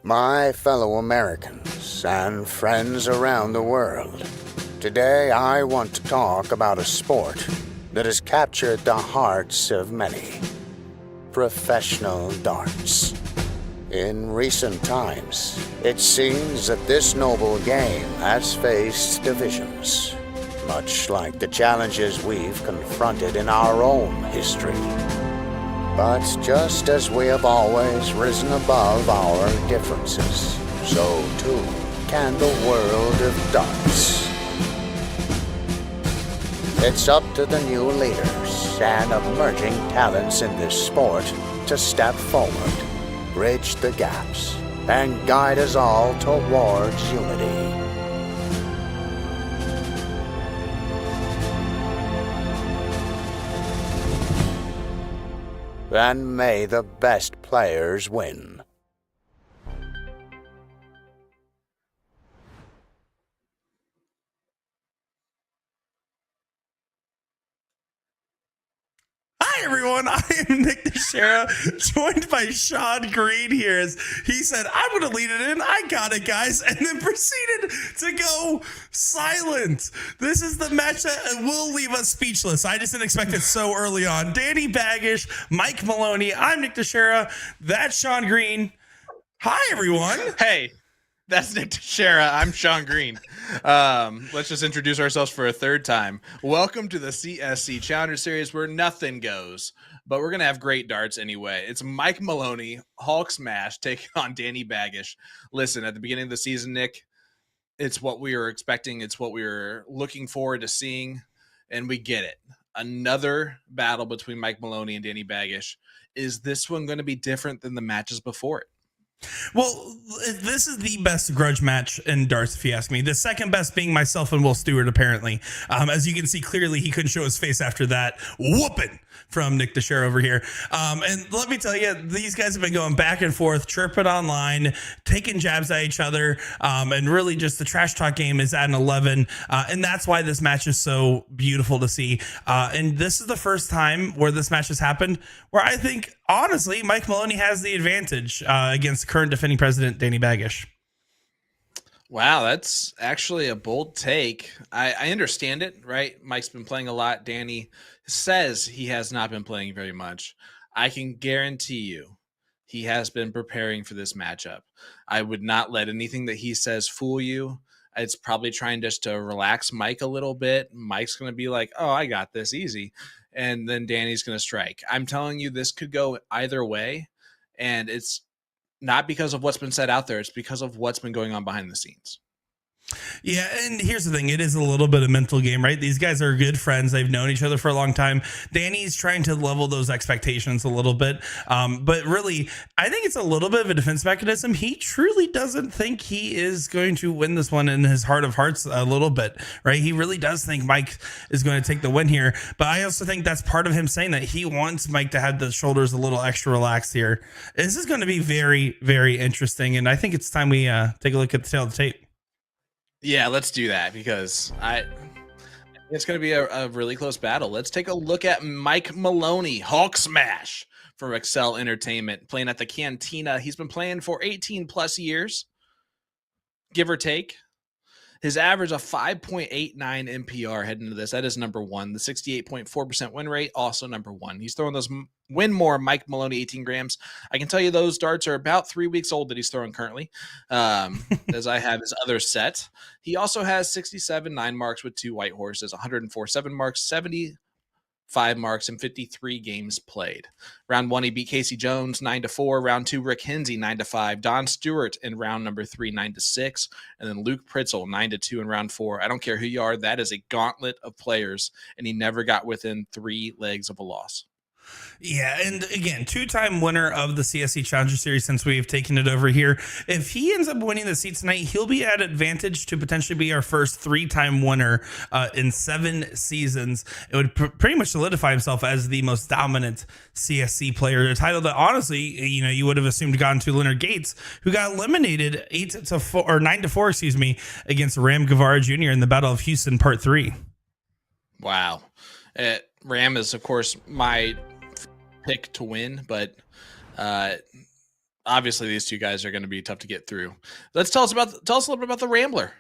My fellow Americans and friends around the world, today I want to talk about a sport that has captured the hearts of many. Professional darts. In recent times, it seems that this noble game has faced divisions, much like the challenges we've confronted in our own history. But just as we have always risen above our differences, so too can the world of darts. It's up to the new leaders and emerging talents in this sport to step forward, bridge the gaps, and guide us all towards unity. And may the best players win. Hi, everyone. I am Nick Teixeira, joined by Sean Green here. As he said, I'm going to lead it in. I got it, guys. And then proceeded to go silent. This is the match that will leave us speechless. I just didn't expect it so early on. Danny Baggish, Mike Maloney. I'm Nick Teixeira. That's Sean Green. Hi, everyone. Hey, that's Nick Teixeira. I'm Sean Green. Let's just introduce ourselves for a third time. Welcome to the CSC Challenger Series where nothing goes, but we're going to have great darts anyway. It's Mike Maloney, Hulk Smash, taking on Danny Baggish. Listen, at the beginning of the season, Nick, it's what we were expecting. It's what we were looking forward to seeing, and we get it. Another battle between Mike Maloney and Danny Baggish. Is this one going to be different than the matches before it? Well, this is the best grudge match in darts, if you ask me. The second best being myself and Will Stewart, apparently. As you can see, clearly he couldn't show his face after that whooping from Nick Teixeira over here. And let me tell you, these guys have been going back and forth, chirping online, taking jabs at each other, and really just the trash talk game is at an 11. And that's why this match is so beautiful to see. And this is the first time where this match has happened where I think, honestly, Mike Maloney has the advantage against current defending president Danny Baggish. Wow, that's actually a bold take. I understand it, right? Mike's been playing a lot. Danny says he has not been playing very much. I can guarantee you he has been preparing for this matchup. I would not let anything that he says fool you. It's probably trying just to relax Mike a little bit. Mike's going to be like, oh, I got this easy. And then Danny's going to strike. I'm telling you, this could go either way. And it's not because of what's been said out there. It's because of what's been going on behind the scenes. Yeah, and here's the thing. It is a little bit of mental game, right? These guys are good friends. They've known each other for a long time. Danny's trying to level those expectations a little bit. But really, I think it's a little bit of a defense mechanism. He truly doesn't think he is going to win this one in his heart of hearts a little bit, right? He really does think Mike is going to take the win here. But I also think that's part of him saying that he wants Mike to have the shoulders a little extra relaxed here. This is going to be very, very interesting. And I think it's time we take a look at the tail of the tape. Yeah, let's do that because it's going to be a really close battle. Let's take a look at Mike Maloney, Hulk Smash from Excel Entertainment, playing at the Cantina. He's been playing for 18 plus years, give or take. His average of 5.89 NPR heading into this. That is number one. The 68.4% win rate, also number one. He's throwing those win more Mike Maloney 18 grams. I can tell you those darts are about 3 weeks old that he's throwing currently, as I have his other set. He also has 67 9 marks with 2 white horses, 104 7 marks, 75 marks, and 53 games played. Round 1, he beat Casey Jones 9-4. Round 2, Rick Hinsey 9-5. Don Stewart in round number 3 9-6, and then Luke Pritzel 9-2 in round 4. I don't care who you are, that is a gauntlet of players, and he never got within 3 legs of a loss. Yeah, and again, 2-time winner of the CSC Challenger Series since we've taken it over here. If he ends up winning the seat tonight, he'll be at advantage to potentially be our first 3-time winner in 7 seasons. It would pretty much solidify himself as the most dominant CSC player. A title that honestly, you would have assumed gone to Leonard Gates, who got eliminated 9-4, against Ram Guevara Jr. in the Battle of Houston Part 3. Wow. Ram is, of course, my pick to win, but obviously these two guys are going to be tough to get through. Tell us a little bit about the Rambler.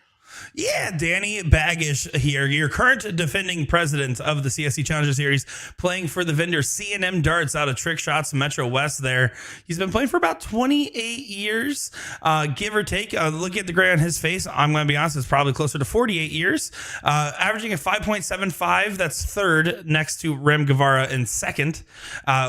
Yeah, Danny Baggish here, your current defending president of the CSC Challenger Series, playing for the vendor C&M Darts out of Trick Shots Metro West there. He's been playing for about 28 years, give or take. Look at the gray on his face. I'm going to be honest, it's probably closer to 48 years. Averaging a 5.75. That's third next to Rem Guevara in second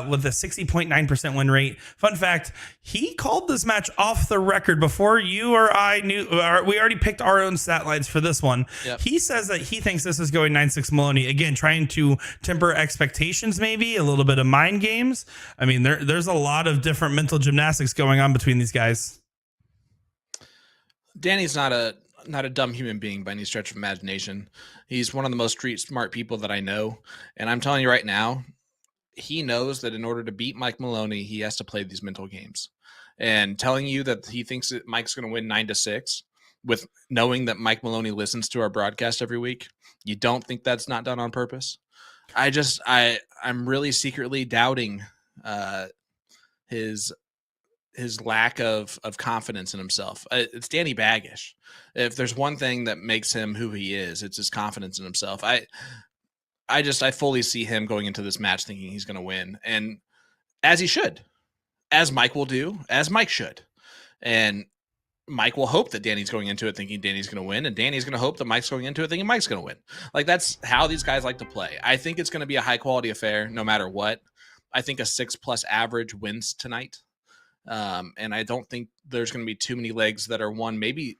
with a 60.9% win rate. Fun fact, he called this match off the record before you or I knew. We already picked our own stat lines for this one. Yep. He says that he thinks this is going 9-6 Maloney. Again, trying to temper expectations, maybe a little bit of mind games. I mean, there's a lot of different mental gymnastics going on between these guys. Danny's not a dumb human being by any stretch of imagination. He's one of the most street smart people that I know. And I'm telling you right now, he knows that in order to beat Mike Maloney, he has to play these mental games. And telling you that he thinks that Mike's going to win 9-6 with knowing that Mike Maloney listens to our broadcast every week, you don't think that's not done on purpose? I'm really secretly doubting his lack of confidence in himself. It's Danny Baggish. If there's one thing that makes him who he is, it's his confidence in himself. I fully see him going into this match thinking he's going to win, and as he should, as Mike will do, as Mike should. And Mike will hope that Danny's going into it thinking Danny's going to win, and Danny's going to hope that Mike's going into it thinking Mike's going to win. Like, that's how these guys like to play. I think it's going to be a high quality affair no matter what. I think a 6+ average wins tonight. And I don't think there's going to be too many legs that are won. Maybe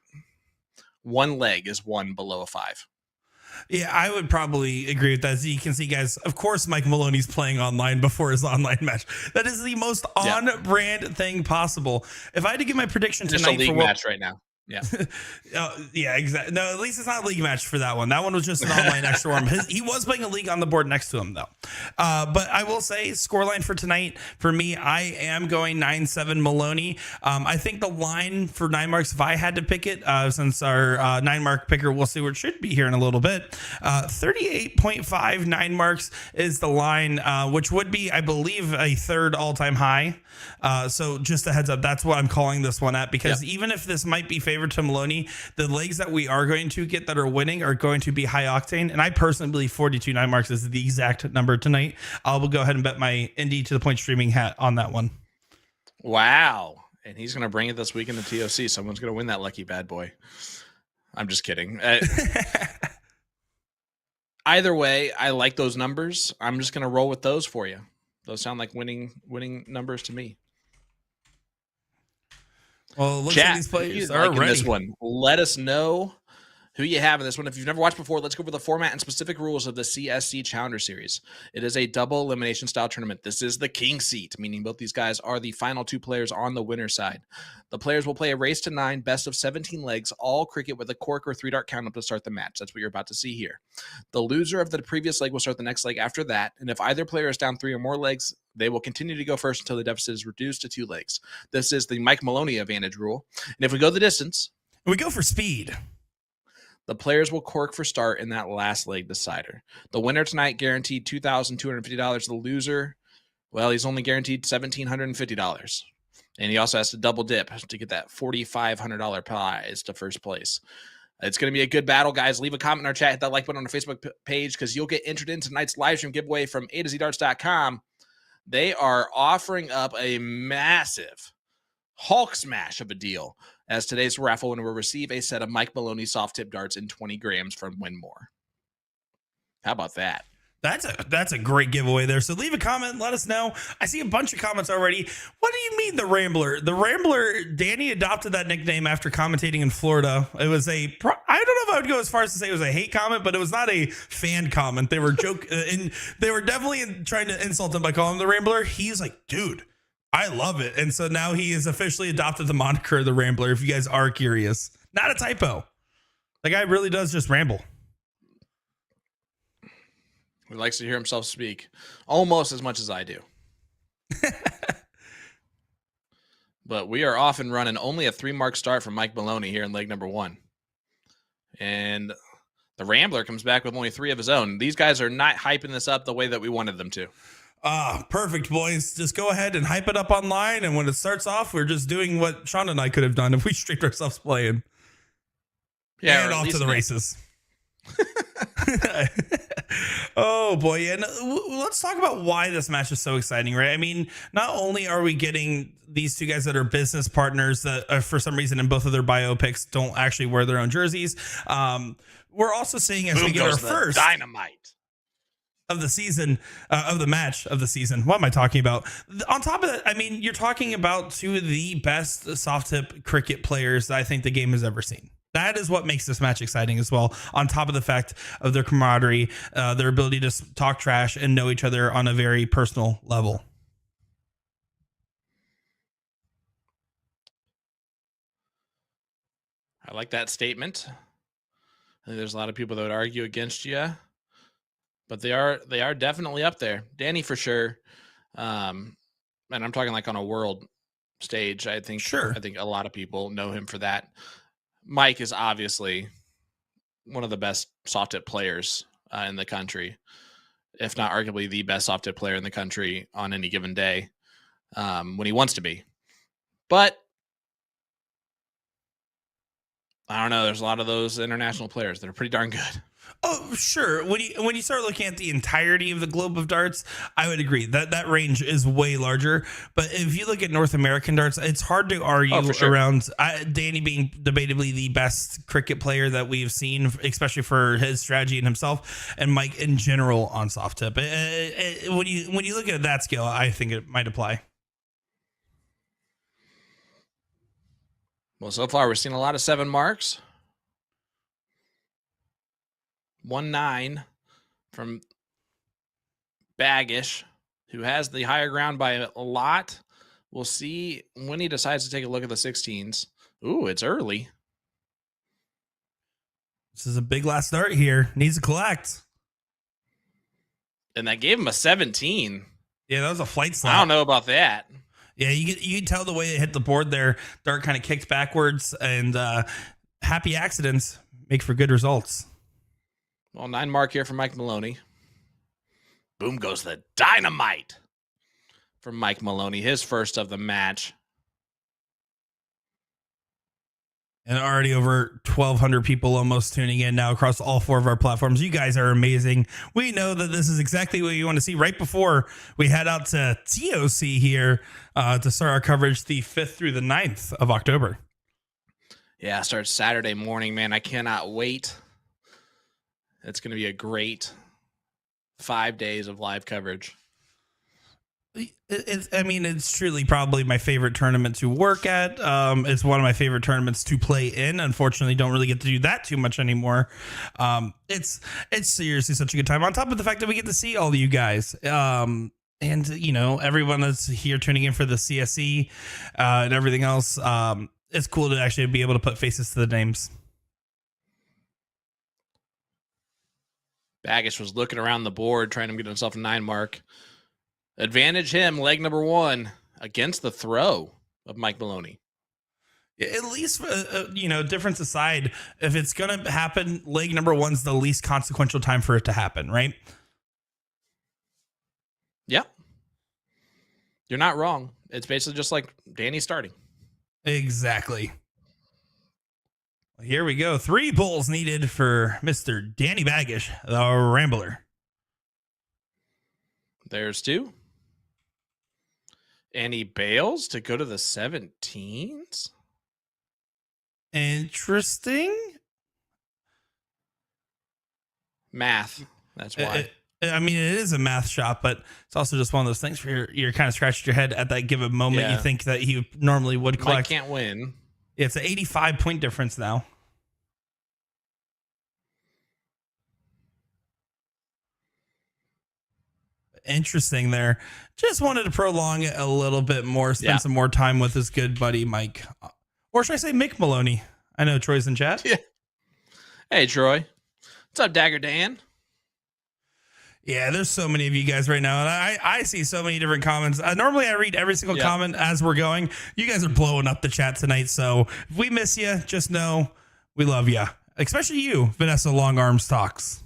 one leg is won below a 5. Yeah, I would probably agree with that. As you can see, guys, of course, Mike Maloney's playing online before his online match. That is the most on-brand thing possible. If I had to give my prediction just tonight a league match right now. Yeah. Yeah, exactly. No, at least it's not a league match for that one. That one was just an online extra warm. He was playing a league on the board next to him, though. But I will say, scoreline for tonight, for me, I am going 9-7 Maloney. I think the line for 9 marks, if I had to pick it, since our 9 mark picker, we'll see where it should be here in a little bit. 38.5 9 marks is the line, which would be, I believe, a third all-time high. So just a heads up, that's what I'm calling this one at, because even if this might be favored to Maloney, the legs that we are going to get that are winning are going to be high octane. And I personally believe 42 9 marks is the exact number tonight. I'll go ahead and bet my Indy to the Point streaming hat on that one. Wow. And he's going to bring it this week in the TOC. Someone's going to win that lucky bad boy. I'm just kidding. Either way, I like those numbers. I'm just going to roll with those for you. Those sound like winning numbers to me. Well, it looks like these players are ready. This one. Let us know who you have in this one. If you've never watched before, let's go over the format and specific rules of the CSC Challenger Series. It is a double elimination style tournament. This is the KINGSEAT, meaning both these guys are the final 2 players on the winner's side. The players will play a race to 9, best of 17 legs, all cricket with a cork or 3-dart count up to start the match. That's what you're about to see here. The loser of the previous leg will start the next leg after that, and if either player is down 3 or more legs, they will continue to go first until the deficit is reduced to 2 legs. This is the Mike Maloney advantage rule. And if we go the distance, we go for speed. The players will cork for start in that last leg decider. The winner tonight guaranteed $2,250. The loser, well, he's only guaranteed $1,750. And he also has to double dip to get that $4,500 prize to first place. It's going to be a good battle, guys. Leave a comment in our chat. Hit that like button on our Facebook page because you'll get entered into tonight's live stream giveaway from A2ZDarts.com. They are offering up a massive Hulk smash of a deal, as today's raffle winner will receive a set of Mike Maloney soft tip darts in 20 grams from Winmore. How about that? That's a great giveaway there. So leave a comment, let us know. I see a bunch of comments already. What do you mean the Rambler? The Rambler, Danny adopted that nickname after commentating in Florida. It was I don't know if I would go as far as to say it was a hate comment, but it was not a fan comment. They were and they were definitely trying to insult him by calling him the Rambler. He's like, dude, I love it. And so now he has officially adopted the moniker the Rambler, if you guys are curious. Not a typo. The guy really does just ramble. He likes to hear himself speak almost as much as I do. But we are off and running. Only a 3-mark start from Mike Maloney here in leg number 1. And the Rambler comes back with only 3 of his own. These guys are not hyping this up the way that we wanted them to. Perfect, boys. Just go ahead and hype it up online. And when it starts off, we're just doing what Sean and I could have done if we streamed ourselves playing. Yeah, and off to the races. Oh boy, yeah. Let's talk about why this match is so exciting, right? I mean, not only are we getting these two guys that are business partners that for some reason in both of their biopics don't actually wear their own jerseys. We're also seeing as we get our first dynamite of the season, of the match of the season. What am I talking about? On top of that, I mean, you're talking about two of the best soft tip cricket players that I think the game has ever seen. That is what makes this match exciting as well, on top of the fact of their camaraderie, their ability to talk trash and know each other on a very personal level. I like that statement. I think there's a lot of people that would argue against you, but they are definitely up there. Danny for sure. And I'm talking like on a world stage. I think a lot of people know him for that. Mike is obviously one of the best soft tip players in the country, if not arguably the best soft tip player in the country on any given day when he wants to be. But I don't know. There's a lot of those international players that are pretty darn good. Oh, sure. When you start looking at the entirety of the globe of darts, I would agree that range is way larger. But if you look at North American darts, it's hard to argue around Danny being debatably the best cricket player that we've seen, especially for his strategy and himself, and Mike in general on soft tip. When you look at that scale, I think it might apply. Well, so far we're seeing a lot of 7 marks. 1-9 from Baggish, who has the higher ground by a lot. We'll see when he decides to take a look at the 16s. Ooh, it's early. This is a big last start here. Needs to collect. And that gave him a 17. Yeah, that was a flight slot. I don't know about that. Yeah, you can tell the way it hit the board there. Dart kind of kicked backwards, and happy accidents make for good results. Well, 9 mark here for Mike Maloney. Boom goes the dynamite for Mike Maloney, his first of the match. And already over 1,200 people almost tuning in now across all 4 of our platforms. You guys are amazing. We know that this is exactly what you want to see right before we head out to TOC here to start our coverage the 5th through the 9th of October. Yeah, it starts Saturday morning, man. I cannot wait. It's going to be a great 5 days of live coverage. It's truly probably my favorite tournament to work at. It's one of my favorite tournaments to play in. Unfortunately, don't really get to do that too much anymore. It's seriously such a good time. On top of the fact that we get to see all of you guys. And, you know, everyone that's here tuning in for the CSC and everything else. It's cool to actually be able to put faces to the names. Baggish was looking around the board, trying to get himself a 9 mark. Advantage him, leg number 1, against the throw of Mike Maloney. At least, difference aside, if it's going to happen, leg number 1's the least consequential time for it to happen, right? Yeah. You're not wrong. It's basically just like Danny starting. Exactly. Here we go. 3 bulls needed for Mr. Danny Baggish, the Rambler. There's 2. And he bails to go to the 17s. Interesting. Math. That's why. It is a math shot, but it's also just one of those things where you're kind of scratching your head at that given moment. Yeah. You think that he normally would collect. Mike can't win. It's an 85-point difference now. Interesting there. Just wanted to prolong it a little bit more, spend some more time with his good buddy Mike. Or should I say Mick Maloney? I know Troy's in chat. Yeah. Hey, Troy. What's up, Dagger Dan? Yeah, there's so many of you guys right now, and I see so many different comments. Normally, I read every single comment as we're going. You guys are blowing up the chat tonight, so if we miss you, just know we love you. Especially you, Vanessa Long Arms Talks.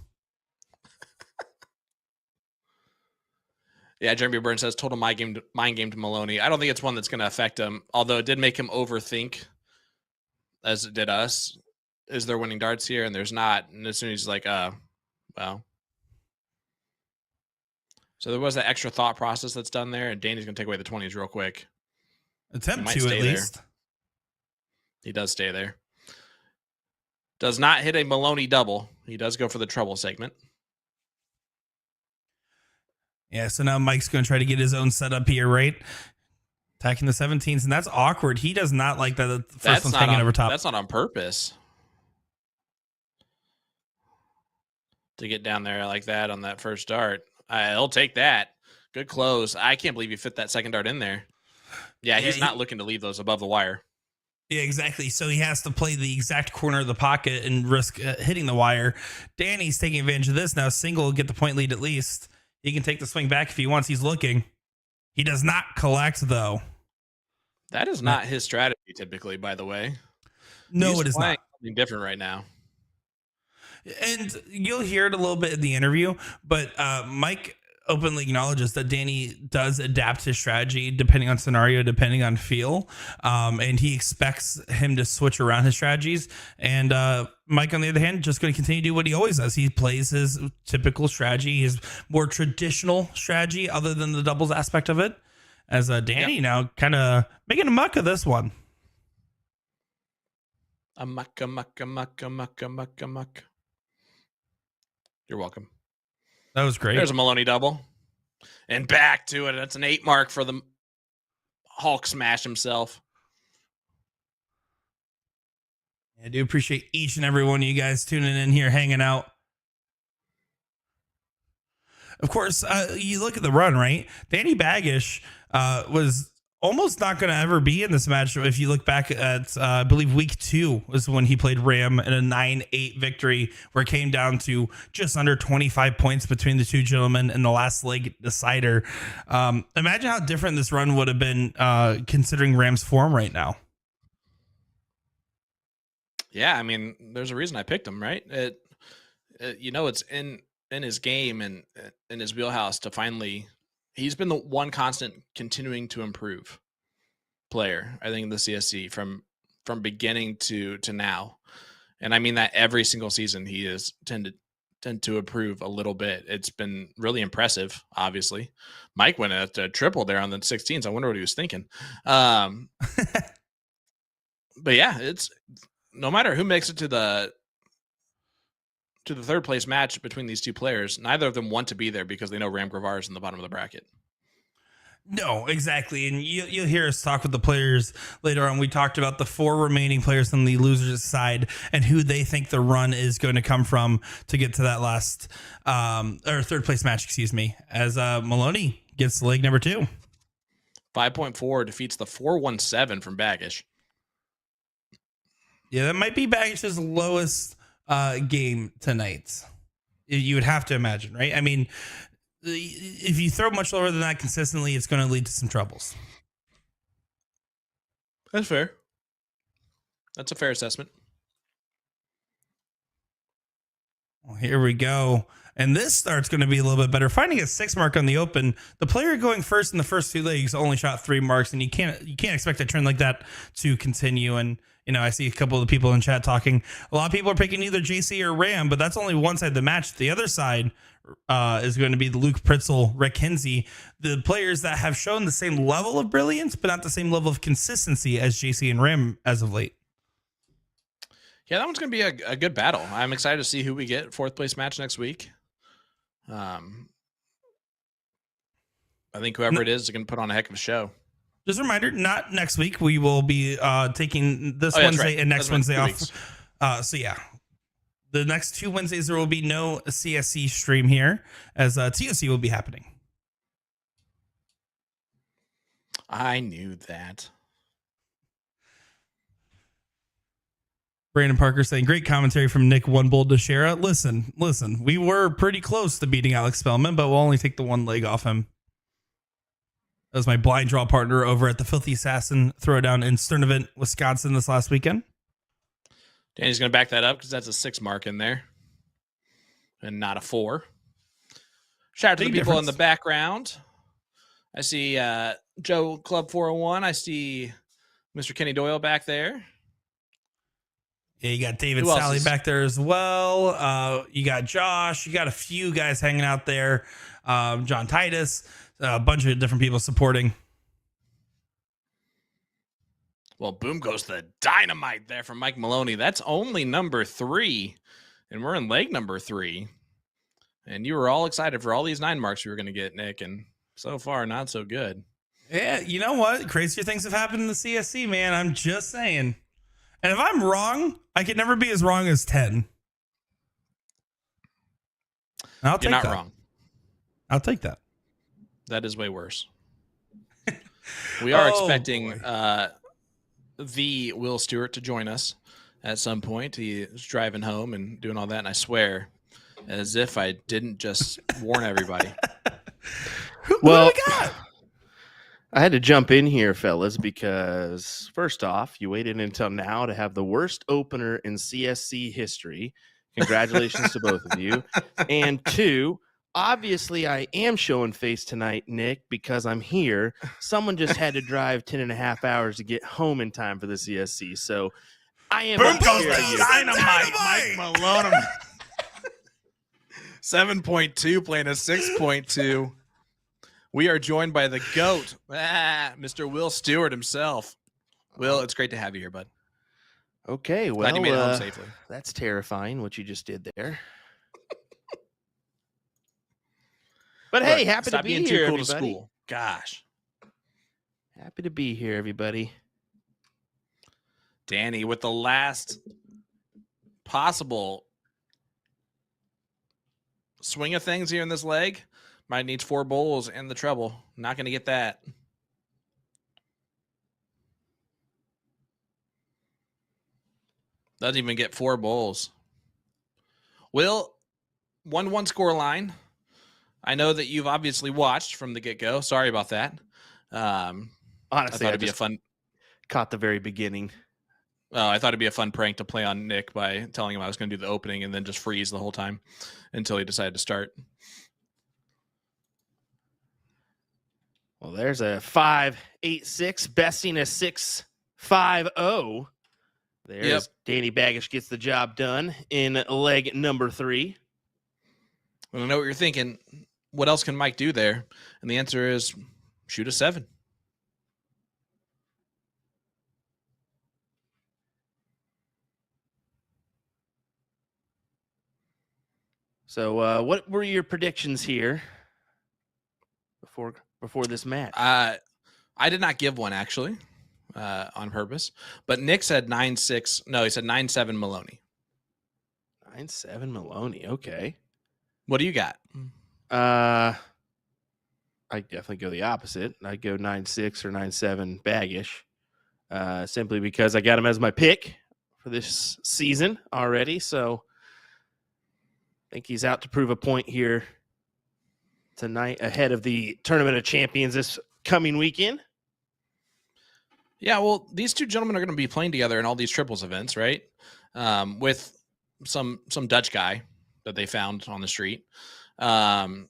Yeah, Jeremy Burns says total mind game to Maloney. I don't think it's one that's going to affect him, although it did make him overthink, as it did us. Is there winning darts here? And there's not. And as soon as he's like, well. So there was that extra thought process that's done there, and Danny's going to take away the 20s real quick. Attempt to, at least. He does stay there. Does not hit a Maloney double. He does go for the treble segment. Yeah, so now Mike's going to try to get his own setup here, right? Attacking the 17s, and that's awkward. He does not like that the first one's hanging over top. That's not on purpose. To get down there like that on that first dart. He'll take that. Good close. I can't believe you fit that second dart in there. Yeah, he's not looking to leave those above the wire. Yeah, exactly. So he has to play the exact corner of the pocket and risk hitting the wire. Danny's taking advantage of this now. Single, get the point lead at least. He can take the swing back if he wants. He's looking. He does not collect, though. That is not his strategy, typically, by the way. No, it is not. Something different right now. And you'll hear it a little bit in the interview, but Mike openly acknowledges that Danny does adapt his strategy depending on scenario, depending on feel. And he expects him to switch around his strategies. And Mike, on the other hand, just going to continue to do what he always does. He plays his typical strategy, his more traditional strategy, other than the doubles aspect of it. As Danny now kind of making a muck of this one. A muck. You're welcome. That was great. There's a Maloney double. And back to it. That's an 8 mark for the Hulk smash himself. I do appreciate each and every one of you guys tuning in here, hanging out. Of course, you look at the run, right? Danny Baggish was almost not going to ever be in this match. If you look back at, I believe week 2 was when he played Ram in a 9-8 victory, where it came down to just under 25 points between the two gentlemen in the last leg decider. Imagine how different this run would have been considering Ram's form right now. Yeah, I mean, there's a reason I picked him, right? It's in his game and in his wheelhouse to finally. He's been the one constant continuing to improve player, I think, in the CSC from beginning to now. And I mean that every single season he has tend to improve a little bit. It's been really impressive, obviously. Mike went at a triple there on the 16s. I wonder what he was thinking. But yeah, it's no matter who makes it to the third place match between these two players, neither of them want to be there because they know Ram Gravar is in the bottom of the bracket. No, exactly. And you'll hear us talk with the players later on. We talked about the 4 remaining players on the losers side and who they think the run is going to come from to get to that last or third place match, as Maloney gets leg number 2. 5.4 defeats the 417 from Baggish. Yeah, that might be Baggish's lowest game tonight. You would have to imagine, right? I mean, if you throw much lower than that consistently, it's going to lead to some troubles. That's fair. That's a fair assessment. Well, here we go. And this start's going to be a little bit better. Finding a 6 mark on the open, the player going first in the first 2 legs only shot 3 marks, and you can't expect a trend like that to continue. And I see a couple of the people in chat talking. A lot of people are picking either JC or Ram, but that's only one side of the match. The other side is going to be the Luke Pritzel, Rick Kinsey, the players that have shown the same level of brilliance, but not the same level of consistency as JC and Ram as of late. Yeah, that one's going to be a good battle. I'm excited to see who we get 4th place match next week. I think whoever it is going to put on a heck of a show. Just a reminder, not next week. We will be taking this Wednesday and next Wednesday off. So yeah, the next 2 Wednesdays, there will be no CSC stream here as TOC will be happening. I knew that. Brandon Parker saying, great commentary from Nick One Bull DeShera. Listen, we were pretty close to beating Alex Spellman, but we'll only take the 1 leg off him. That was my blind draw partner over at the Filthy Assassin Throwdown in Sturdivant, Wisconsin this last weekend. Danny's going to back that up because that's a 6 mark in there and not a 4. Shout out to the people in the background. I see Joe Club 401. I see Mr. Kenny Doyle back there. Yeah, you got David Who else Sally is- back there as well. You got Josh. You got a few guys hanging out there. John Titus, a bunch of different people supporting. Well, boom goes the dynamite there from Mike Maloney. That's only number 3, and we're in leg number 3. And you were all excited for all these 9 marks you were going to get, Nick, and so far, not so good. Yeah, you know what? Crazier things have happened in the CSC, man. I'm just saying. And if I'm wrong, I can never be as wrong as 10. I'll take You're not that. wrong. I'll take that. That is way worse. We are expecting boy. the Will Stewart to join us at some point. He is driving home and doing all that, and I swear, as if I didn't just warn everybody. Who do Well, we got? I had to jump in here, fellas, because first off, you waited until now to have the worst opener in CSC history. Congratulations to both of you. And 2, obviously I am showing face tonight, Nick, because I'm here. Someone just had to drive 10 and a half hours to get home in time for the CSC. So I am Boom up goes here the to you. Dynamite, Dynamite! Mike Maloney. 7.2 playing a 6.2. We are joined by the GOAT, Mr. Will Stewart himself. Will, it's great to have you here, bud. Okay, well, Glad you made it home safely. that's terrifying what you just did there. But hey, Look, happy to stop be being here, too cool everybody. to school. Gosh. Happy to be here, everybody. Danny with the last possible swing of things here in this leg. Might need 4 bowls and the treble. Not going to get that. Doesn't even get 4 bowls. Will, 1-1 score line. I know that you've obviously watched from the get-go. Sorry about that. I Honestly, thought I it'd be a just fun. caught the very beginning. I thought it'd be a fun prank to play on Nick by telling him I was going to do the opening and then just freeze the whole time until he decided to start. Well, there's a 5.86, besting a 6.50. There's Yep. Danny Baggish gets the job done in leg number 3. And I know what you're thinking. What else can Mike do there? And the answer is shoot a 7. So, what were your predictions here before this match? I did not give one actually on purpose, but Nick said 9-6. No, he said 9-7 Maloney. 9.7 Maloney. Okay. What do you got? I definitely go the opposite. I'd go 9.6 or 9.7 Baggish, simply because I got him as my pick for this season already. So I think he's out to prove a point here tonight ahead of the Tournament of Champions this coming weekend. Yeah, well, these two gentlemen are going to be playing together in all these triples events, right? With some Dutch guy that they found on the street. What a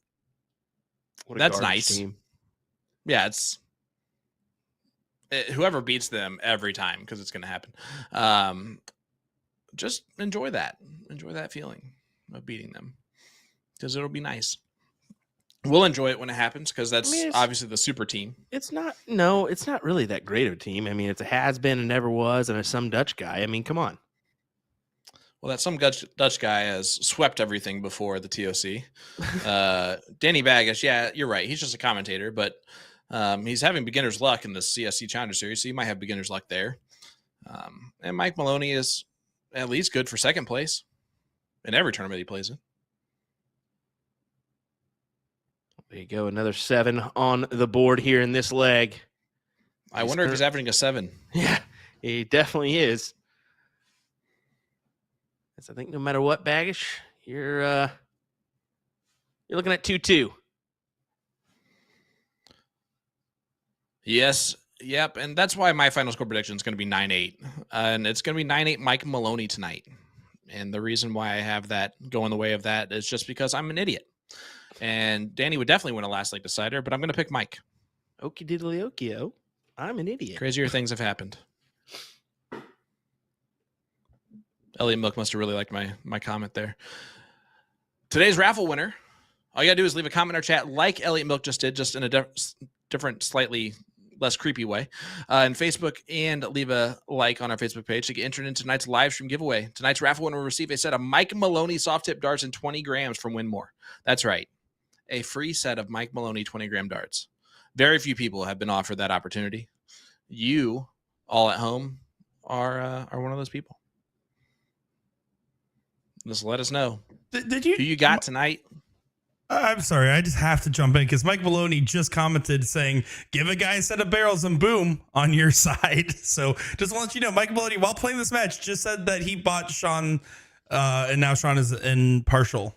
That's garbage nice. team. Yeah, whoever beats them every time, because it's going to happen. Just enjoy that feeling of beating them, because it'll be nice. We'll enjoy it when it happens, because that's obviously the super team. It's not really that great of a team. I mean, it's a has been and never was, and some Dutch guy. I mean, come on. Well, that some Dutch guy has swept everything before the TOC. Danny Baggish, yeah, you're right. He's just a commentator, but he's having beginner's luck in the CSC Challenger Series, so he might have beginner's luck there. And Mike Maloney is at least good for second place in every tournament he plays in. There you go. Another 7 on the board here in this leg. I wonder if he's averaging a 7. Yeah, he definitely is. I think no matter what, Baggish, you're looking at 2-2. Yes. Yep. And that's why my final score prediction is going to be 9-8. And it's going to be 9-8 Mike Maloney tonight. And the reason why I have that going the way of that is just because I'm an idiot. And Danny would definitely win a last leg decider, but I'm going to pick Mike. Okie diddly okio. I'm an idiot. Crazier things have happened. Elliot Milk must have really liked my comment there. Today's raffle winner, all you got to do is leave a comment in our chat like Elliot Milk just did, just in a different, slightly less creepy way, on Facebook, and leave a like on our Facebook page to get entered into tonight's live stream giveaway. Tonight's raffle winner will receive a set of Mike Maloney soft tip darts and 20 grams from Winmore. That's right. A free set of Mike Maloney 20-gram darts. Very few people have been offered that opportunity. You, all at home, are one of those people. Just let us know. Did you? Who you got tonight? I'm sorry, I just have to jump in because Mike Maloney just commented saying, give a guy a set of barrels and boom, on your side. So just want to let you know, Mike Maloney, while playing this match, just said that he bought Sean, and now Sean is in partial.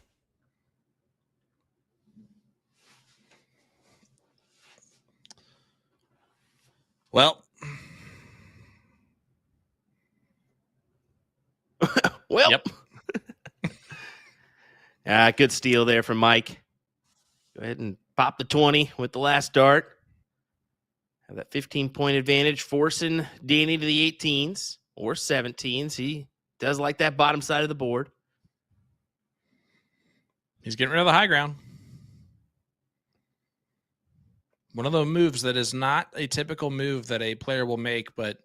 Well, Yep. Good steal there from Mike. Go ahead and pop the 20 with the last dart. Have that 15-point advantage, forcing Danny to the 18s or 17s. He does like that bottom side of the board. he's getting rid of the high ground. One of those moves that is not a typical move that a player will make, but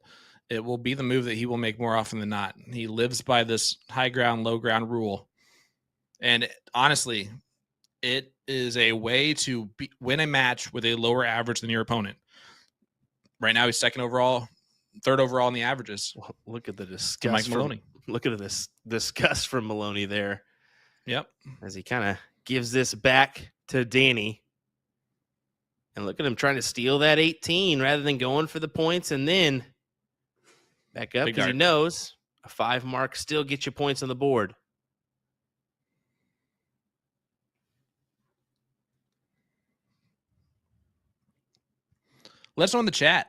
it will be the move that he will make more often than not. He lives by this high ground, low ground rule. And honestly, it is a way to win a match with a lower average than your opponent. Right now, he's third overall in the averages. Well, look at the disgust Mike Maloney. Look at this disgust from Maloney there. Yep. As he kind of gives this back to Danny. And look at him trying to steal that 18 rather than going for the points and then back up because he knows a 5 mark still gets you points on the board. Let us know in the chat.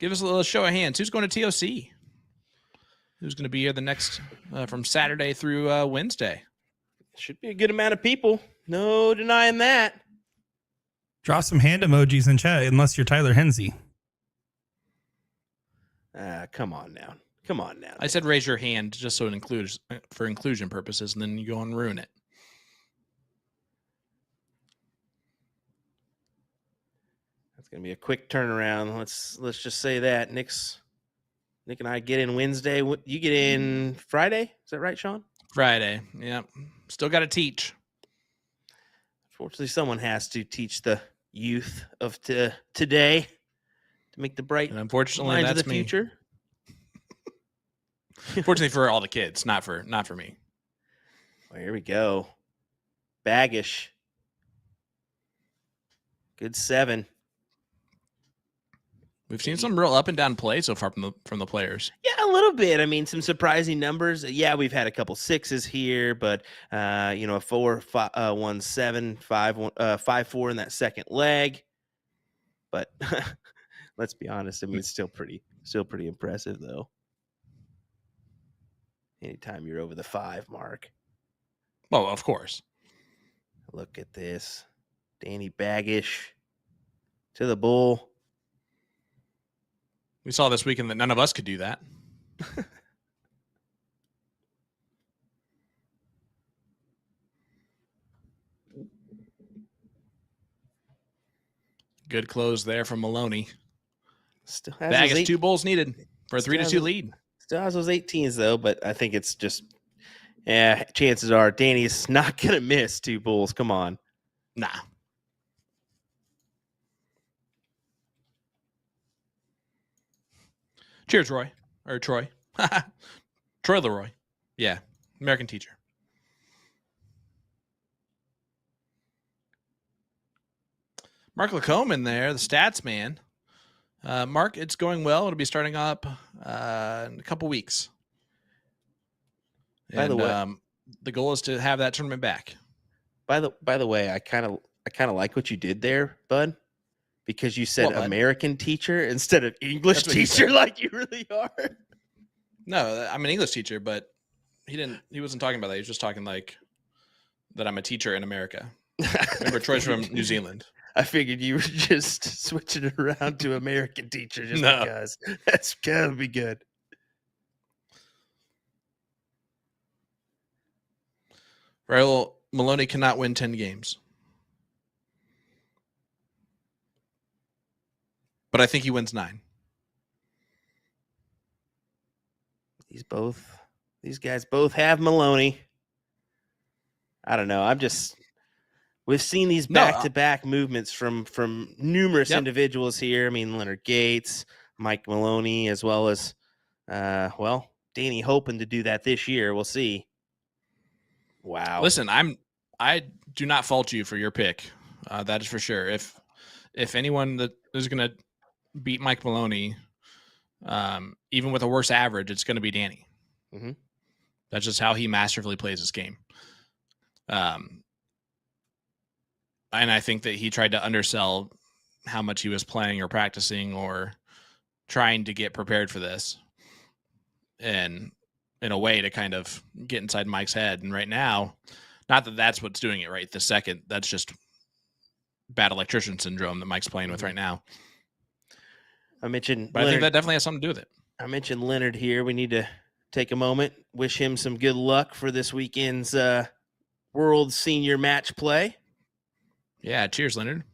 Give us a little show of hands. Who's going to TOC? Who's going to be here the next from Saturday through Wednesday? Should be a good amount of people. No denying that. Drop some hand emojis in chat, unless you're Tyler Hensey. Come on now. Come on now. I said raise your hand just so it includes for inclusion purposes, and then you go and ruin it. That's gonna be a quick turnaround. Let's just say that Nick and I get in Wednesday. You get in Friday? Is that right, Sean? Friday. Yep. Still got to teach. Fortunately, someone has to teach the youth of today to make the bright and unfortunately minds that's of the future. Fortunately for all the kids, not for me. Well, here we go. Baggish. Good 7. We've seen some real up and down play so far from the players. Yeah, a little bit. I mean, some surprising numbers. Yeah, we've had a couple 6s here, but a 4, 5, 1, 7, 5, 1, 5, 4 in that second leg. But let's be honest. I mean, it's still pretty impressive though. Anytime you're over the 5 mark. Well, of course. Look at this. Danny Baggish to the bull. We saw this weekend that none of us could do that. Good close there from Maloney. Still has Baggish 2 bulls needed for a 3-2 lead. Still has those 18s though, but I think it's just, chances are Danny's not going to miss 2 bulls. Come on. Nah. Cheers, Roy. Or Troy. Troy Leroy. Yeah. American teacher. Mark Lacombe in there, the stats man. Mark, it's going well. It'll be starting up in a couple weeks. By the way, the goal is to have that tournament back. By the way, I kind of like what you did there, bud, because you said American teacher instead of English teacher, like you really are. No, I'm an English teacher, but he wasn't talking about that. He was just talking like that I'm a teacher in America. Remember, Troy's from New Zealand. I figured you were just switching it around to American teacher just No. because. That's gotta be good. Right, well, Maloney cannot win 10 games. But I think he wins 9. These guys both have Maloney. I don't know. We've seen these back-to-back movements from numerous individuals here. I mean, Leonard Gates, Mike Maloney, as well as, Danny hoping to do that this year. We'll see. Wow. Listen, I do not fault you for your pick. That is for sure. If anyone that is going to beat Mike Maloney, even with a worse average, it's going to be Danny. Mm-hmm. That's just how he masterfully plays this game. And I think that he tried to undersell how much he was playing or practicing or trying to get prepared for this, and in a way to kind of get inside Mike's head. And right now, not that that's what's doing it right this second. That's just bad electrician syndrome that Mike's playing with right now. I mentioned, but Leonard, I think that definitely has something to do with it. I mentioned Leonard here. We need to take a moment, wish him some good luck for this weekend's World Senior Match play. Yeah, cheers, Leonard.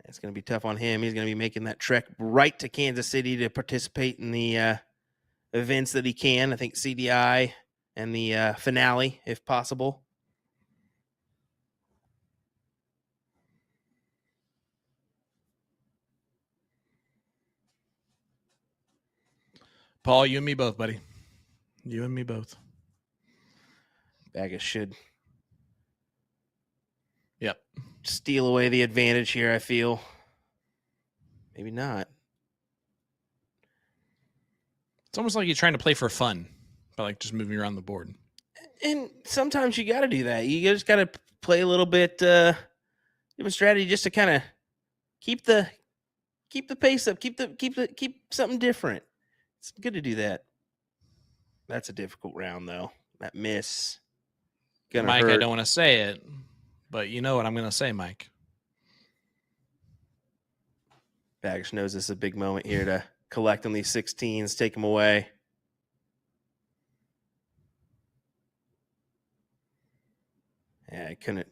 It's going to be tough on him. He's going to be making that trek right to Kansas City to participate in the events that he can. I think CDI and the finale, if possible. Paul, you and me both, buddy. You and me both. Baggish should Yep. steal away the advantage here, I feel. Maybe not. It's almost like you're trying to play for fun by like just moving around the board. And sometimes you got to do that. You just got to play a little bit different strategy just to kind of keep the pace up, keep something different. It's good to do that. That's a difficult round though. That miss gonna Mike, hurt. I don't want to say it, but you know what I'm going to say, Mike. Baggish knows this is a big moment here to collect on these 16s, take them away. Yeah, I couldn't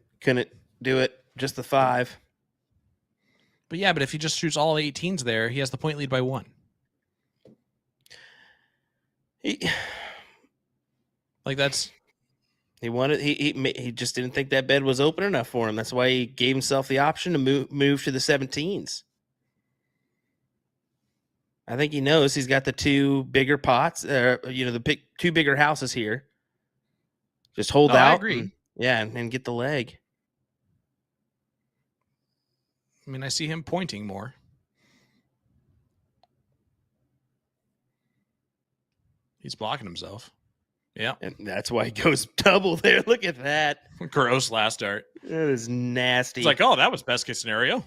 do it. Just the 5. But yeah, but if he just shoots all 18s there, he has the point lead by 1. He wanted. He just didn't think that bed was open enough for him. That's why he gave himself the option to move to the 17s. I think he knows he's got the 2 bigger pots. The 2 bigger houses here. Just hold out. I agree. And get the leg. I mean, I see him pointing more. He's blocking himself. Yeah. And that's why he goes double there. Look at that. Gross last start. That is nasty. It's like, oh, that was best case scenario.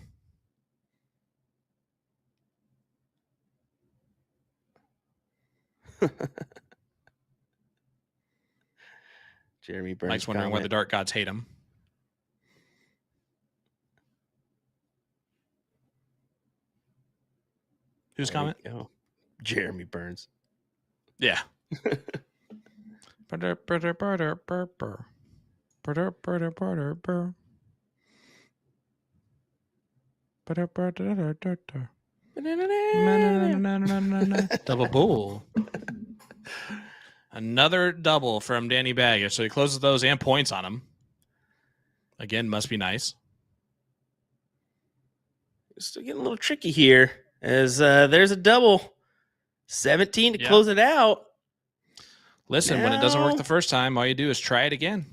Jeremy Burns. Mike's wondering why the Dark Gods hate him. Whose comment? Oh, Jeremy Burns. Yeah. Double bull. Another double from Danny Baggish. So he closes those and points on him. Again, must be nice. Still getting a little tricky here as there's a double. 17 to close it out. Listen, when it doesn't work the first time, all you do is try it again.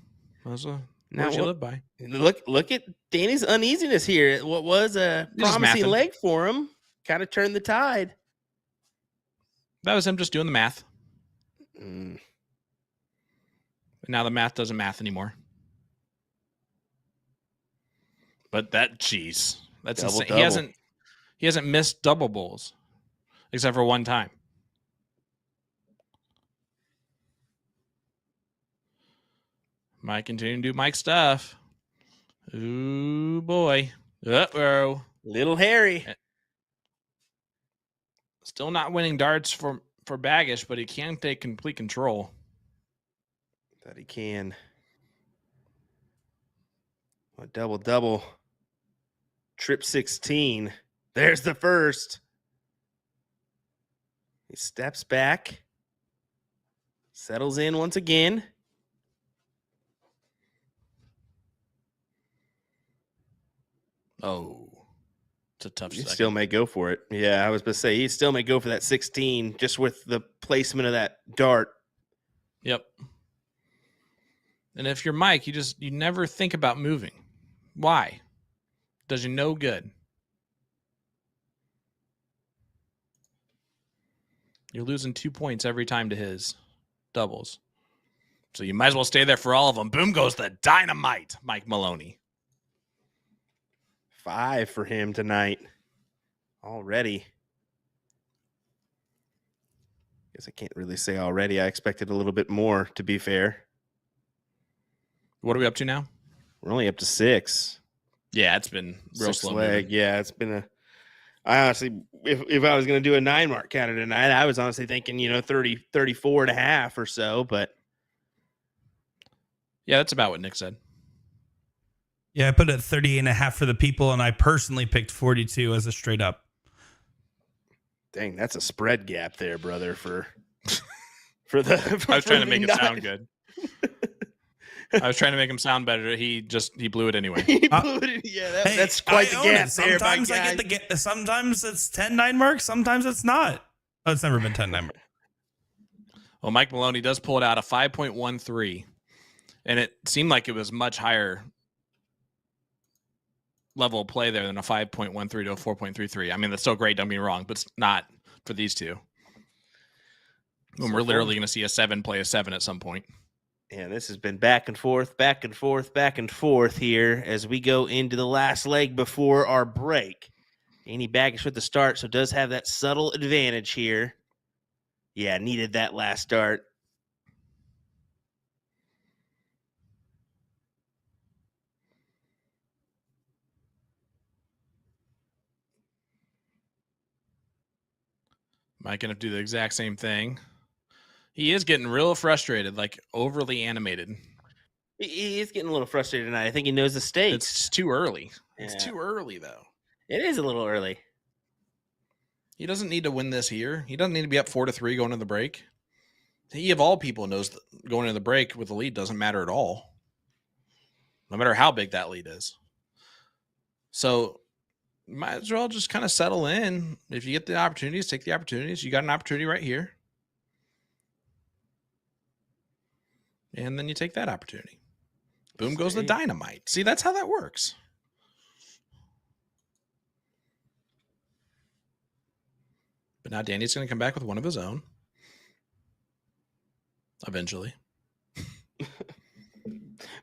That's what you live by. Look at Danny's uneasiness here. What was a promising leg for him kind of turned the tide. That was him just doing the math. Now the math doesn't math anymore. But that's insane. Double. He hasn't missed double bowls except for one time. Mike continuing to do Mike stuff. Ooh boy. Uh-oh. Little Harry. Still not winning darts for Baggish, but he can take complete control. That he can. A double. Trip 16. There's the first. He steps back. Settles in once again. Oh, it's a tough You second. still may go for it. Yeah, I was going to say, he still may go for that 16 just with the placement of that dart. Yep. And if you're Mike, you never think about moving. Why? Does you no good. You're losing 2 points every time to his doubles. So you might as well stay there for all of them. Boom goes the dynamite, Mike Maloney. 5 for him tonight. Already. Guess I can't really say already. I expected a little bit more, to be fair. What are we up to now? We're only up to 6. Yeah, it's been real 6 slow. leg. Moving. Yeah, it's been I honestly, if I was going to do a 9 mark counter tonight, I was honestly thinking, 30, 34 and a half or so, but. Yeah, that's about what Nick said. Yeah, I put it at 38.5 for the people, and I personally picked 42 as a straight up. Dang, that's a spread gap there, brother, for the. I was trying to make it sound good. I was trying to make him sound better. He blew it anyway. He blew it. Yeah, Hey, that's quite the I own gap it. there. Sometimes I get the sometimes it's 10 9 marks, sometimes it's not. Oh, it's never been 10 9 marks. Well, Mike Maloney does pull it out a 5.13, and it seemed like it was much higher level of play there than a 5.13 to a 4.33. I mean, that's still great, don't get me wrong, but it's not for these two. When we're literally going to see a 7 play a 7 at some point. Yeah, this has been back and forth here as we go into the last leg before our break. Danny Baggish with the start, so does have that subtle advantage here. Yeah, needed that last start. Mike going to do the exact same thing. He is getting real frustrated, like overly animated. He is getting a little frustrated tonight. I think he knows the stakes. It's too early. Yeah. It's too early, though. It is a little early. He doesn't need to win this here. He doesn't need to be up 4-3 going to the break. He, of all people, knows that going to the break with the lead doesn't matter at all, no matter how big that lead is. So you might as well just kind of settle in. If you get the opportunities, take the opportunities. You got an opportunity right here. And then you take that opportunity. Boom goes the dynamite. See, that's how that works. But now Danny's going to come back with one of his own. Eventually.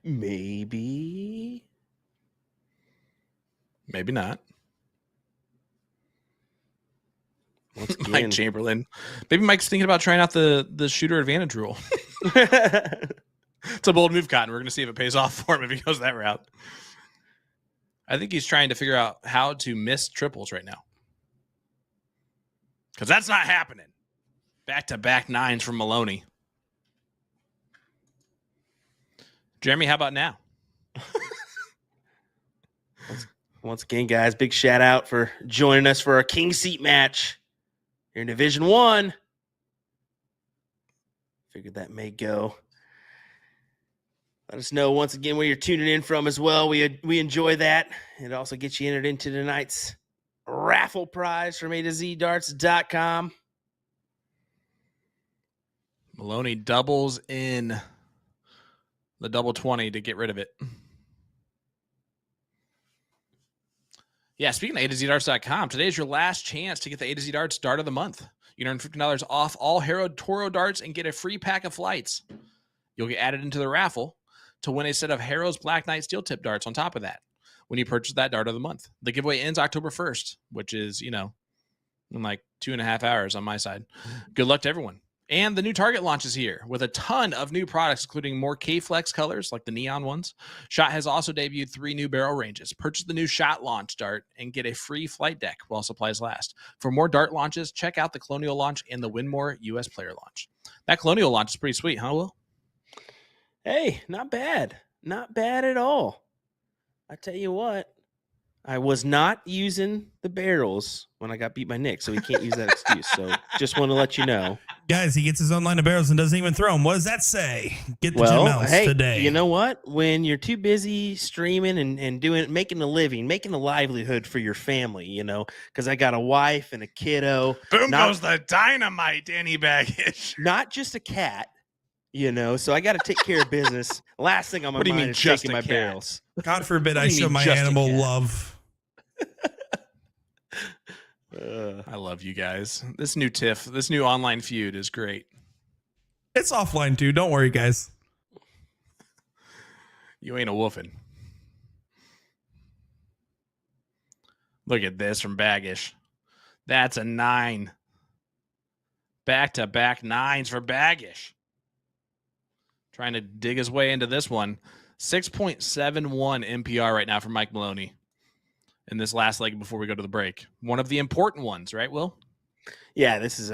Maybe. Maybe not. Once again. Mike Chamberlain. Maybe Mike's thinking about trying out the shooter advantage rule. It's a bold move, Cotton. We're going to see if it pays off for him if he goes that route. I think he's trying to figure out how to miss triples right now. Because that's not happening. Back-to-back 9s from Maloney. Jeremy, how about now? Once again, guys, big shout out for joining us for our King Seat match here in Division 1. Figured that may go. Let us know once again where you're tuning in from as well. We enjoy that. It also gets you entered into tonight's raffle prize from A2ZDarts.com. Maloney doubles in the double 20 to get rid of it. Yeah, speaking of A2ZDarts.com, today is your last chance to get the A2Z Darts Dart of the Month. You can earn $50 off all Harrow Toro darts and get a free pack of flights. You'll get added into the raffle to win a set of Harrow's Black Knight Steel Tip darts on top of that when you purchase that Dart of the Month. The giveaway ends October 1st, which is, in like 2.5 hours on my side. Good luck to everyone. And the new Target launch is here with a ton of new products, including more K-Flex colors like the neon ones. Shot has also debuted 3 new barrel ranges. Purchase the new Shot launch dart and get a free flight deck while supplies last. For more dart launches, check out the Colonial launch and the Winmore US player launch. That Colonial launch is pretty sweet, huh, Will? Hey, not bad. Not bad at all. I tell you what, I was not using the barrels when I got beat by Nick, so we can't use that excuse. So just want to let you know. Guys, he gets his own line of barrels and doesn't even throw them. What does that say? Get the Jim Mouse today. You know what? When you're too busy streaming and making a living, making a livelihood for your family, you know, because I got a wife and a kiddo. Boom goes the dynamite, Danny Baggish. Not just a cat, you know, so I got to take care of business. Last thing on my mind is taking my barrels. God forbid I show my animal love. I love you guys. This new TIFF, this new online feud is great. It's offline too. Don't worry, guys. You ain't a woofing. Look at this from Baggish. That's a 9. Back-to-back 9s for Baggish. Trying to dig his way into this one. 6.71 MPR right now for Mike Maloney in this last leg before we go to the break. One of the important ones, right, Will? Yeah, this is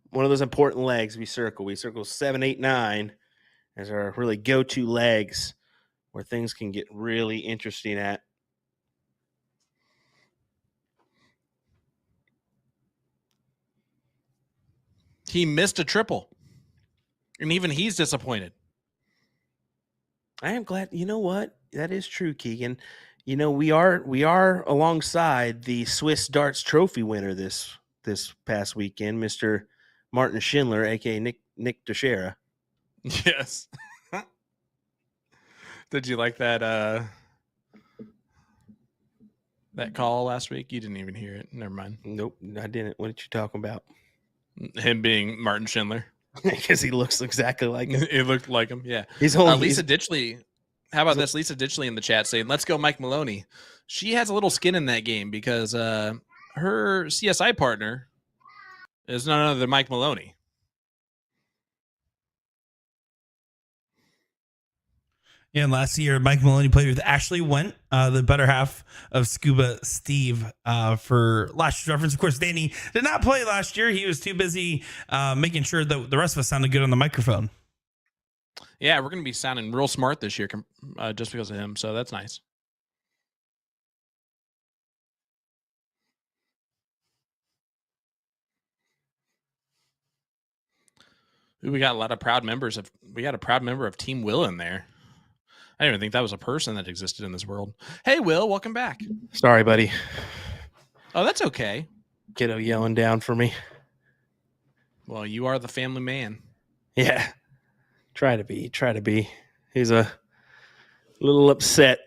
one of those important legs we circle. We circle 7, 8, 9 as our really go-to legs where things can get really interesting at. He missed a triple, and even he's disappointed. I am glad. You know what? That is true, Keegan. You know, we are alongside the Swiss Darts Trophy winner this past weekend, Mr. Martin Schindler, aka Nick Teixeira. Yes. Did you like that that call last week? You didn't even hear it. Never mind. Nope, I didn't. What did you talking about? Him being Martin Schindler. Because he looks exactly like him. It looked like him, yeah. Lisa Ditchley. How about this? Lisa Ditchley in the chat saying, "Let's go, Mike Maloney." She has a little skin in that game because her CSI partner is none other than Mike Maloney. Yeah, and last year Mike Maloney played with Ashley Went, the better half of Scuba Steve. For last year's reference, of course, Danny did not play last year. He was too busy making sure that the rest of us sounded good on the microphone. Yeah, we're going to be sounding real smart this year just because of him, so that's nice. Ooh, we got a proud member of Team Will in there. I didn't even think that was a person that existed in this world. Hey, Will, welcome back. Sorry, buddy. Oh, that's okay. Kiddo yelling down for me. Well, you are the family man. Yeah. Try to be. He's a little upset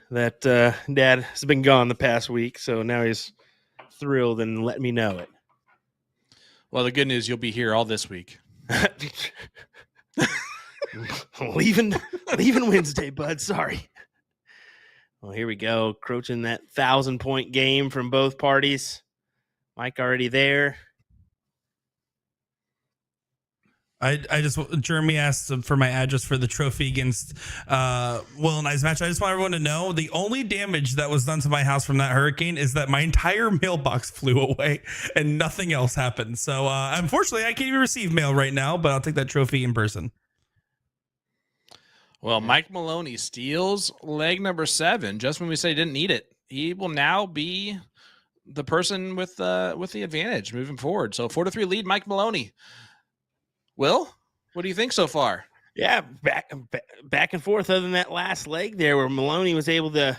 that Dad has been gone the past week, so now he's thrilled and let me know it. Well, the good news, you'll be here all this week. leaving Wednesday, bud. Sorry. Well, here we go. Approaching that 1,000-point game from both parties. Mike already there. Jeremy asked for my address for the trophy against Will and I's match. I just want everyone to know the only damage that was done to my house from that hurricane is that my entire mailbox flew away and nothing else happened. So unfortunately, I can't even receive mail right now, but I'll take that trophy in person. Well, Mike Maloney steals leg number 7 just when we say he didn't need it. He will now be the person with the advantage moving forward. So 4-3 lead, Mike Maloney. Will, what do you think so far? Yeah, back and forth other than that last leg there where Maloney was able to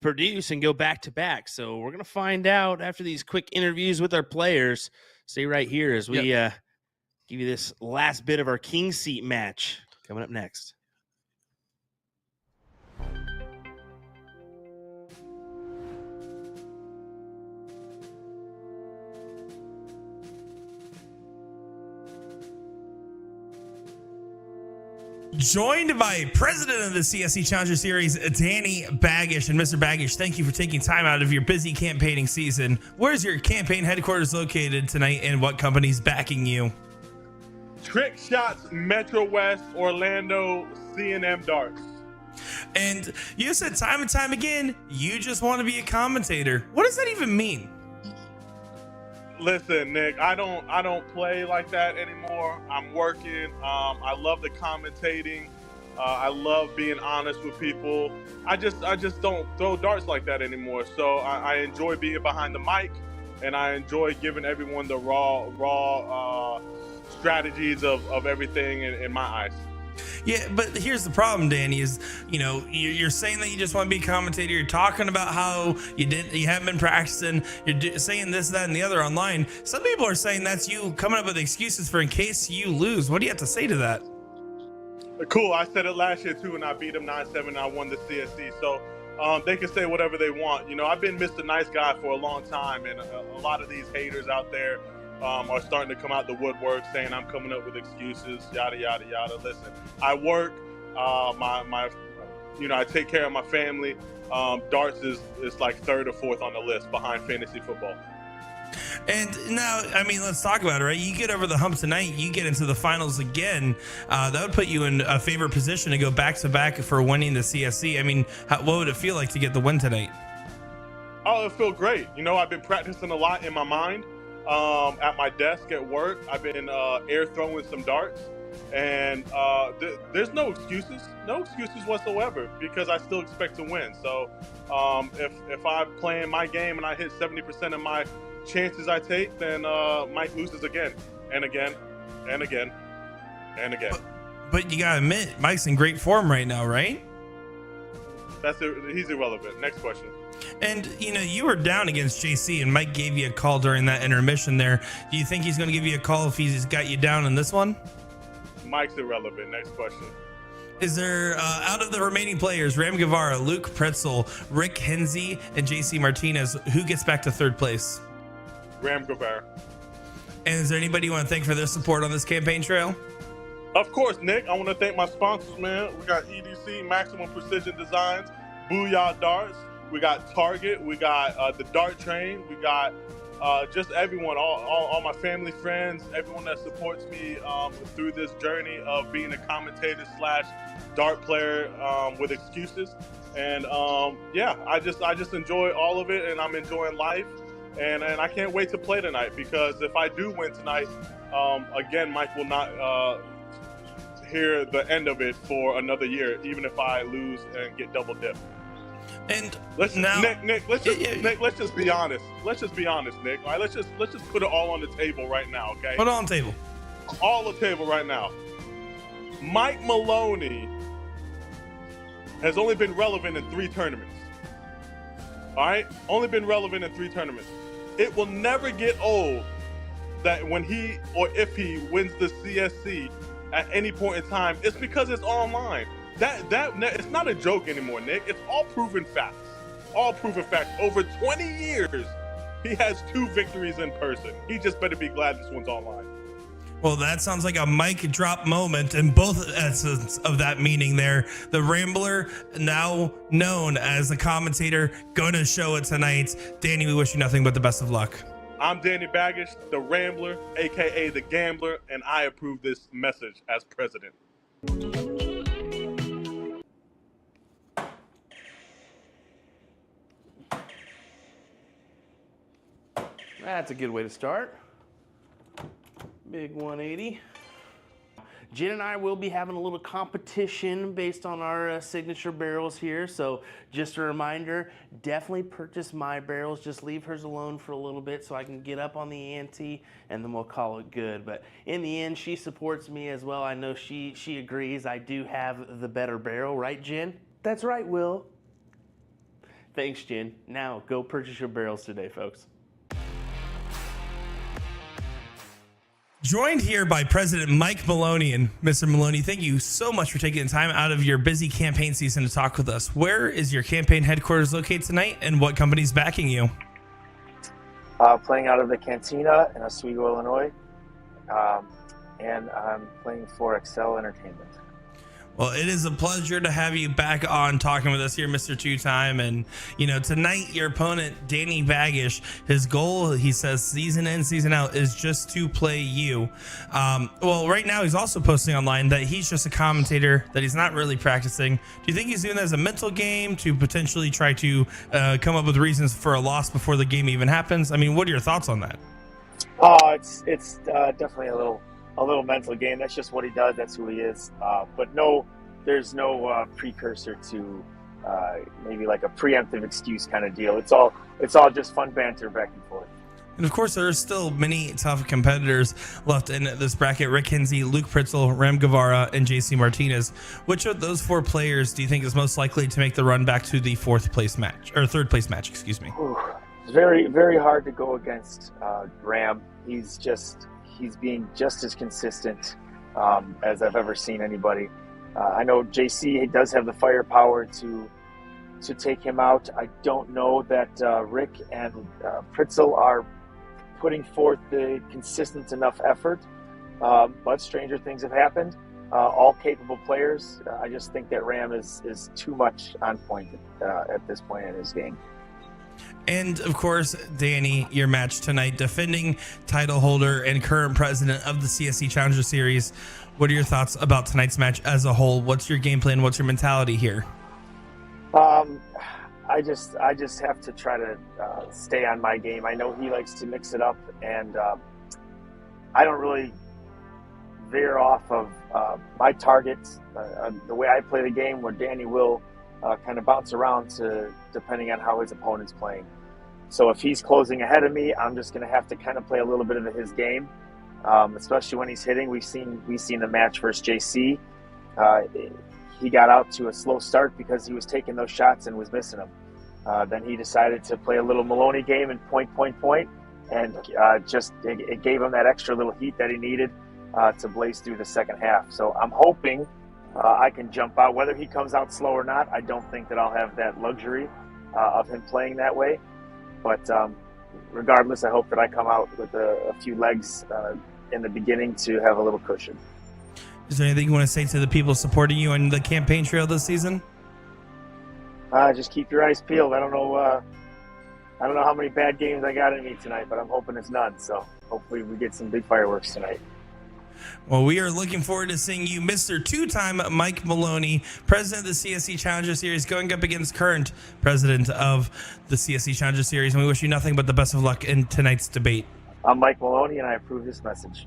produce and go back to back. So we're going to find out after these quick interviews with our players. Stay right here as we give you this last bit of our King Seat match coming up next. Joined by President of the CSC Challenger Series, Danny Baggish. And Mr. Baggish, thank you for taking time out of your busy campaigning season. Where's your campaign headquarters located tonight and what company's backing you? Trick Shots Metro West Orlando C&M Darts. And you said time and time again, you just want to be a commentator. What does that even mean? Listen, Nick, I don't play like that anymore. I'm working. I love the commentating. I love being honest with people. I just don't throw darts like that anymore. So I enjoy being behind the mic, and I enjoy giving everyone the raw strategies of everything in my eyes. Yeah, but here's the problem, Danny, is, you know, you're saying that you just want to be a commentator. You're talking about how you haven't been practicing. You're saying this, that, and the other online. Some people are saying that's you coming up with excuses for in case you lose. What do you have to say to that? Cool. I said it last year too, and I beat them 9-7. And I won the CSC. So they can say whatever they want. You know, I've been Mr. Nice Guy for a long time, and a lot of these haters out there are starting to come out the woodwork saying I'm coming up with excuses, yada yada yada. Listen, I work. I take care of my family. Darts is like third or fourth on the list behind fantasy football. And now, I mean, let's talk about it, right? You get over the hump tonight, you get into the finals again. That would put you in a favorite position to go back to back for winning the CSC. I mean, what would it feel like to get the win tonight? Oh, it feels great. You know, I've been practicing a lot in my mind. At my desk at work, I've been air throwing some darts, and there's no excuses whatsoever, because I still expect to win. So if I'm playing my game and I hit 70% of my chances I take, then Mike loses again and again and again and again. But you gotta admit, Mike's in great form right now, right? He's irrelevant. Next question. And, you know, you were down against JC, and Mike gave you a call during that intermission there. Do you think he's going to give you a call if he's got you down in this one? Mike's irrelevant. Next question. Is there, out of the remaining players, Ram Guevara, Luke Pretzel, Rick Hensey, and JC Martinez, who gets back to third place? Ram Guevara. And is there anybody you want to thank for their support on this campaign trail? Of course, Nick. I want to thank my sponsors, man. We got EDC, Maximum Precision Designs, Booyah Darts. We got Target. We got the Dart Train. We got just everyone, all my family, friends, everyone that supports me through this journey of being a commentator / dart player with excuses. And I just enjoy all of it, and I'm enjoying life. And I can't wait to play tonight, because if I do win tonight, again, Mike will not hear the end of it for another year, even if I lose and get double dipped. And Nick, let's just be honest. Let's just be honest, Nick. All right, let's just put it all on the table right now, okay? Put it on the table. All on the table right now. Mike Maloney has only been relevant in 3 tournaments. All right? Only been relevant in 3 tournaments. It will never get old that when he or if he wins the CSC at any point in time, it's because it's online. That it's not a joke anymore, Nick. It's all proven facts. All proven facts. Over 20 years, he has 2 victories in person. He just better be glad this one's online. Well, that sounds like a mic drop moment in both essence of that meaning there. The Rambler, now known as the commentator, going to show it tonight. Danny, we wish you nothing but the best of luck. I'm Danny Baggish, the Rambler, a.k.a. the Gambler, and I approve this message as president. That's a good way to start. Big 180. Jen and I will be having a little competition based on our signature barrels here. So just a reminder, definitely purchase my barrels. Just leave hers alone for a little bit so I can get up on the ante, and then we'll call it good. But in the end, she supports me as well. I know she agrees I do have the better barrel, right, Jen? That's right, Will. Thanks, Jen. Now go purchase your barrels today, folks. Joined here by President Mike Maloney. And Mr. Maloney, thank you so much for taking the time out of your busy campaign season to talk with us. Where is your campaign headquarters located tonight, and what company's backing you? Playing out of the Cantina in Oswego, Illinois, and I'm playing for Excel Entertainment. Well, it is a pleasure to have you back on talking with us here, Mr. Two-Time. And, tonight your opponent, Danny Baggish, his goal, he says, season in, season out, is just to play you. Well, right now he's also posting online that he's just a commentator, that he's not really practicing. Do you think he's doing that as a mental game to potentially try to come up with reasons for a loss before the game even happens? I mean, what are your thoughts on that? Oh, it's definitely a little mental game. That's just what he does. That's who he is. But no, there's no precursor to maybe like a preemptive excuse kind of deal. It's all just fun banter back and forth. And of course, there are still many tough competitors left in this bracket. Rick Kinsey, Luke Pritzel, Ram Guevara, and JC Martinez. Which of those four players do you think is most likely to make the run back to the third place match? Ooh, it's very, very hard to go against Ram. He's being just as consistent as I've ever seen anybody. I know JC does have the firepower to take him out. I don't know that Rick and Pritzel are putting forth the consistent enough effort, but stranger things have happened. All capable players. I just think that Ram is too much on point at this point in his game. And of course, Danny, your match tonight, defending title holder and current president of the CSC Challenger Series. What are your thoughts about tonight's match as a whole? What's your game plan? What's your mentality here? I just have to try to stay on my game. I know he likes to mix it up, and I don't really veer off of my targets. The way I play the game, where Danny will kind of bounce around depending on how his opponent's playing. So if he's closing ahead of me, I'm just going to have to kind of play a little bit of his game, especially when he's hitting. We've seen the match versus JC. He got out to a slow start because he was taking those shots and was missing them. Then he decided to play a little Maloney game and point, and it gave him that extra little heat that he needed to blaze through the second half. So I'm hoping I can jump out. Whether he comes out slow or not, I don't think that I'll have that luxury of him playing that way. But regardless, I hope that I come out with a few legs in the beginning to have a little cushion. Is there anything you want to say to the people supporting you on the campaign trail this season? Just keep your eyes peeled. I don't know how many bad games I got in me tonight, but I'm hoping it's none. So hopefully we get some big fireworks tonight. Well, we are looking forward to seeing you, Mr. Two-Time Mike Maloney, president of the CSC Challenger Series, going up against current president of the CSC Challenger Series. And we wish you nothing but the best of luck in tonight's debate. I'm Mike Maloney, and I approve this message.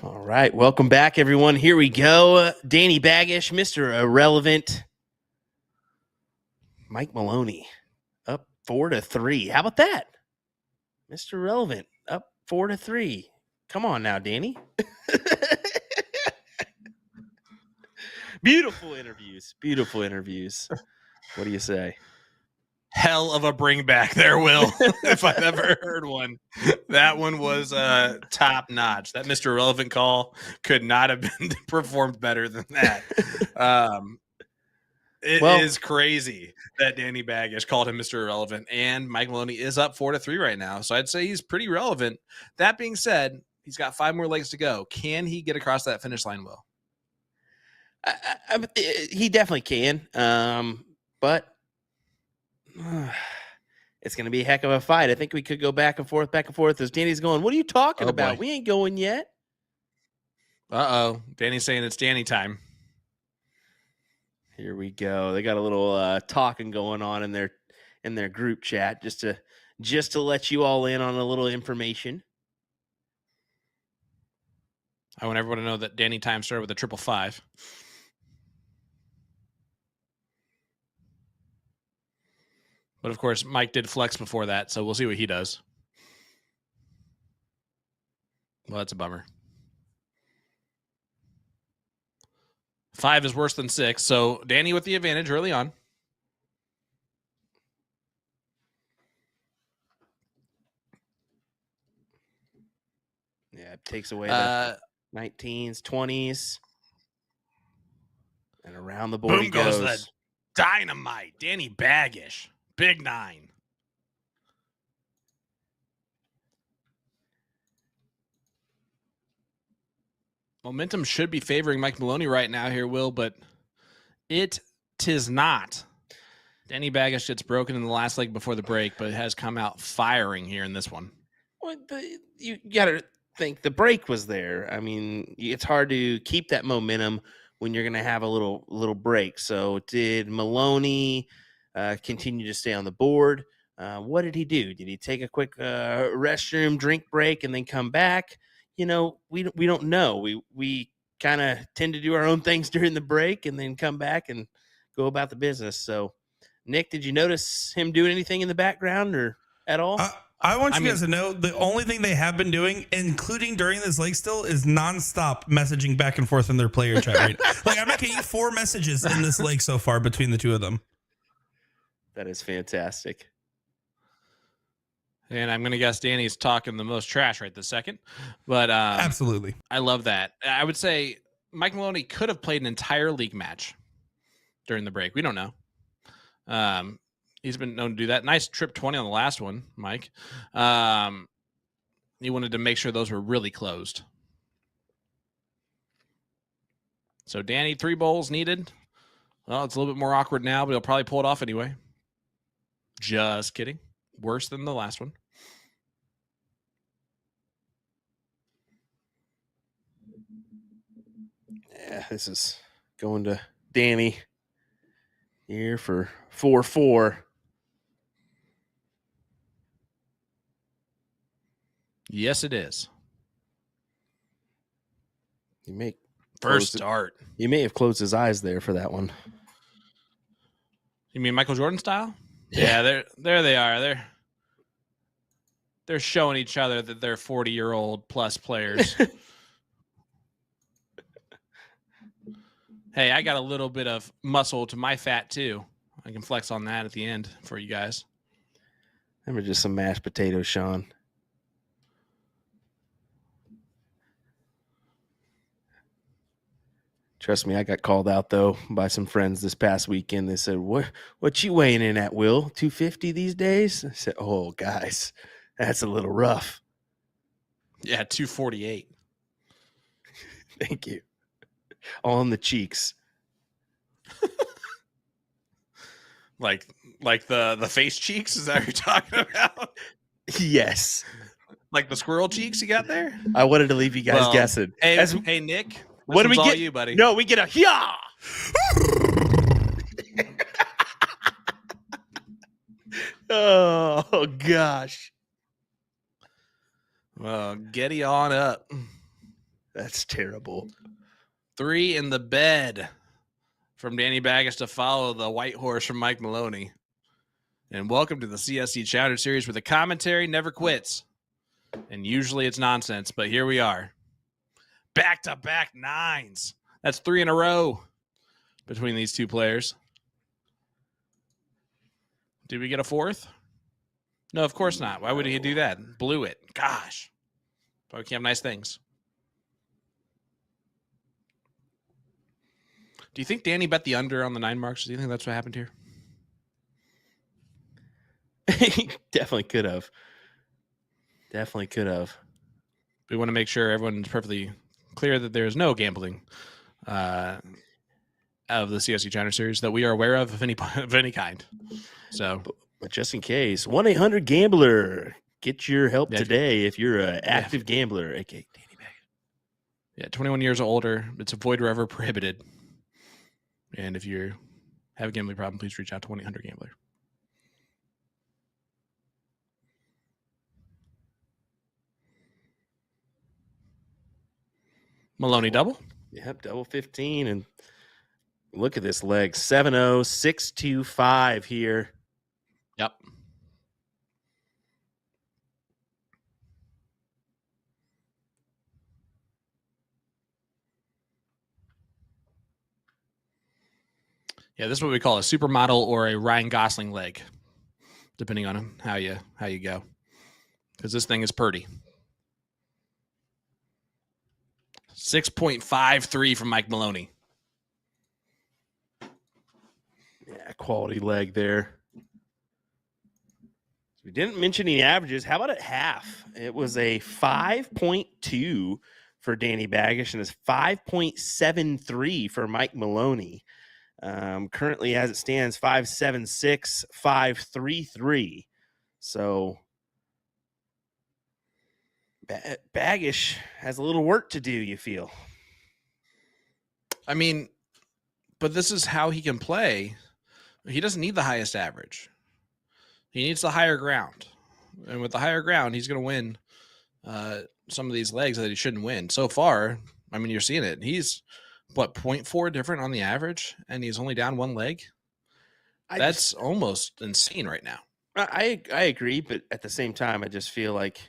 All right, welcome back, everyone. Here we go. Danny Baggish, Mr. Irrelevant. Mike Maloney, up 4-3. How about that? Mr. Irrelevant, up 4-3. Come on now, Danny. Beautiful interviews. What do you say? Hell of a bring back there, Will, if I've ever heard one. That one was top notch. That Mr. Irrelevant call could not have been performed better than that. It is crazy that Danny Baggish called him Mr. Irrelevant, and Mike Maloney is up 4-3 right now. So I'd say he's pretty relevant. That being said, he's got 5 more legs to go. Can he get across that finish line, Will? He definitely can, but it's going to be a heck of a fight. I think we could go back and forth as Danny's going, what are you talking about? Boy. We ain't going yet. Uh-oh. Danny's saying it's Danny time. Here we go. They got a little talking going on in their group chat just to let you all in on a little information. I want everyone to know that Danny time started with a 555. But of course, Mike did flex before that, so we'll see what he does. Well, that's a bummer. 5 is worse than 6, so Danny with the advantage early on. Yeah, it takes away the 19s, 20s. And around the board Boom he goes goes. the dynamite. Danny Baggish. Big 9. Momentum should be favoring Mike Maloney right now here, Will, but tis not. Danny Baggish gets broken in the last leg before the break, but has come out firing here in this one. Well, you got to think the break was there. I mean, it's hard to keep that momentum when you're going to have a little break. So did Maloney continue to stay on the board? What did he do? Did he take a quick restroom drink break and then come back? We don't know. We kind of tend to do our own things during the break and then come back and go about the business. So, Nick, did you notice him doing anything in the background or at all? I want you guys to know the only thing they have been doing, including during this leg still, is nonstop messaging back and forth in their player chat. Right? Like I'm making 4 messages in this leg so far between the two of them. That is fantastic. And I'm going to guess Danny's talking the most trash right this second. But Absolutely. I love that. I would say Mike Maloney could have played an entire league match during the break. We don't know. He's been known to do that. Nice trip 20 on the last one, Mike. He wanted to make sure those were really closed. So Danny, 3 bowls needed. Well, it's a little bit more awkward now, but he'll probably pull it off anyway. Just kidding. Worse than the last one. Yeah, this is going to Danny here for 4-4. Yes, it is. First start. You may have closed his eyes there for that one. You mean Michael Jordan style? Yeah, there they are. They're showing each other that they're 40-year-old plus players. Hey, I got a little bit of muscle to my fat too. I can flex on that at the end for you guys. Remember just some mashed potatoes, Sean. Trust me, I got called out, though, by some friends this past weekend. They said, what you weighing in at, Will? 250 these days? I said, oh, guys, that's a little rough. Yeah, 248. Thank you. All in the cheeks. like the face cheeks? Is that what you're talking about? Yes. Like the squirrel cheeks you got there? I wanted to leave you guys guessing. Hey, Nick. What do we get? You, buddy. No, we get a yeah. Oh gosh. Well, getty on up. That's terrible. 3 in the bed from Danny Baggish to follow the white horse from Mike Maloney. And welcome to the CSC Chowder Series, where the commentary never quits. And usually it's nonsense, but here we are. Back-to-back 9s. That's 3 in a row between these two players. Did we get a 4th? No, of course not. Why would he do that? Blew it. Gosh. Probably can't have nice things. Do you think Danny bet the under on the 9 marks? Do you think that's what happened here? He definitely could have. We want to make sure everyone's perfectly clear that there is no gambling of the CSC Chowder Series that we are aware of any kind. So, but just in case, 1-800-GAMBLER. Get your help today if you're an active gambler, aka Danny Baggish. Yeah, 21 years or older. It's avoid wherever prohibited. And if you have a gambling problem, please reach out to 1-800-GAMBLER. Maloney double? Yep, double 15. And look at this leg. 7-0, 6-2-5 here. Yep. Yeah, this is what we call a supermodel or a Ryan Gosling leg, depending on how you go. Because this thing is purty. 6.53 from Mike Maloney. quality leg there. We didn't mention any averages. How about at half? It was a 5.2 for Danny Baggish and it's 5.73 for Mike Maloney. Currently, as it stands, 5.76, 5.33. So Baggish has a little work to do, you feel? I mean, but this is how he can play. He doesn't need the highest average. He needs the higher ground. And with the higher ground, he's going to win some of these legs that he shouldn't win. So far, I mean, you're seeing it. He's, 0.4 different on the average, and he's only down one leg? That's almost insane right now. I agree, but at the same time, I just feel like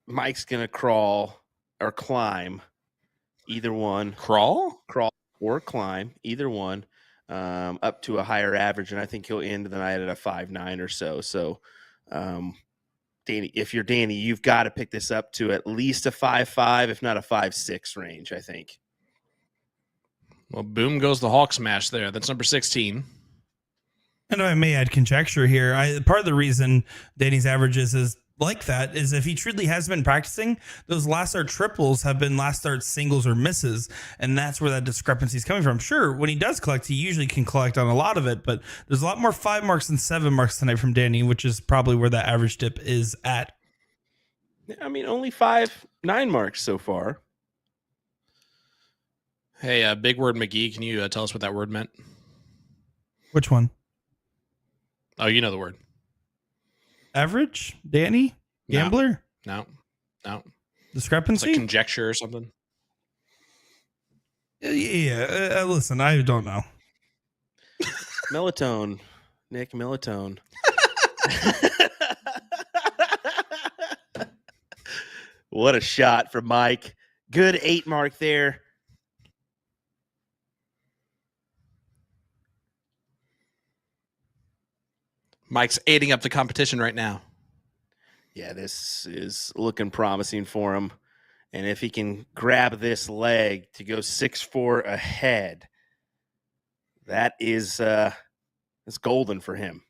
Mike's going to crawl or climb, either one. Crawl or climb, either one, up to a higher average, and I think he'll end the night at a 5.9 or so. So, Danny, if you're Danny, you've got to pick this up to at least a 5.5, if not a 5.6 range, I think. Well, boom goes the Hawk smash there. That's number 16. And I may add conjecture here. Part of the reason Danny's averages is like that is if he truly has been practicing, those last start triples have been last start singles or misses, and that's where that discrepancy is coming from. Sure, when he does collect, he usually can collect on a lot of it, but there's a lot more 5 marks than 7 marks tonight from Danny, which is probably where that average dip is at. I mean, only 5.9 marks so far. Hey, Big Word McGee, can you tell us what that word meant? Which one? Oh, you know the word. Average? Danny? Gambler? No. Discrepancy? It's like conjecture or something. Yeah, listen, I don't know. Melatonin. Nick, melatonin. What a shot from Mike. Good 8 mark there. Mike's aiding up the competition right now. Yeah, this is looking promising for him. And if he can grab this leg to go 6-4 ahead, that is it's golden for him.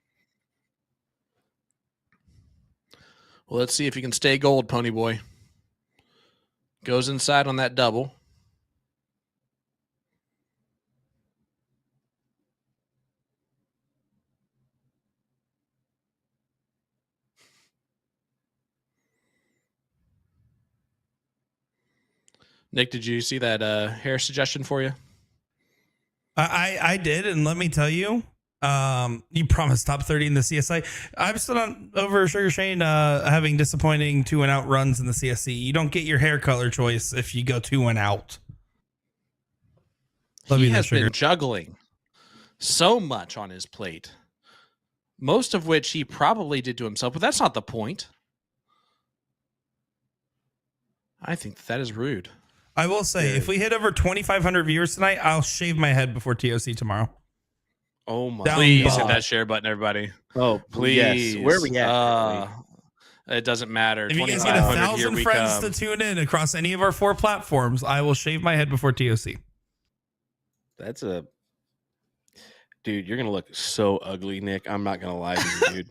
Well, let's see if he can stay gold, Pony Boy. Goes inside on that double. Nick, did you see that hair suggestion for you? I did, and let me tell you, you promised top 30 in the CSI. I'm still on over Sugar Shane having disappointing 2-and-out runs in the CSC. You don't get your hair color choice if you go 2-and-out. He has been juggling so much on his plate, most of which he probably did to himself, but that's not the point. I think that is rude. I will say, if we hit over 2,500 viewers tonight, I'll shave my head before TOC tomorrow. Oh my! Please hit that share button, everybody. Oh, please. Yes. Where are we at? It doesn't matter. If you guys get 1,000 friends to tune in across any of our 4 platforms, I will shave my head before TOC. That's a dude. You're gonna look so ugly, Nick. I'm not gonna lie to you, dude.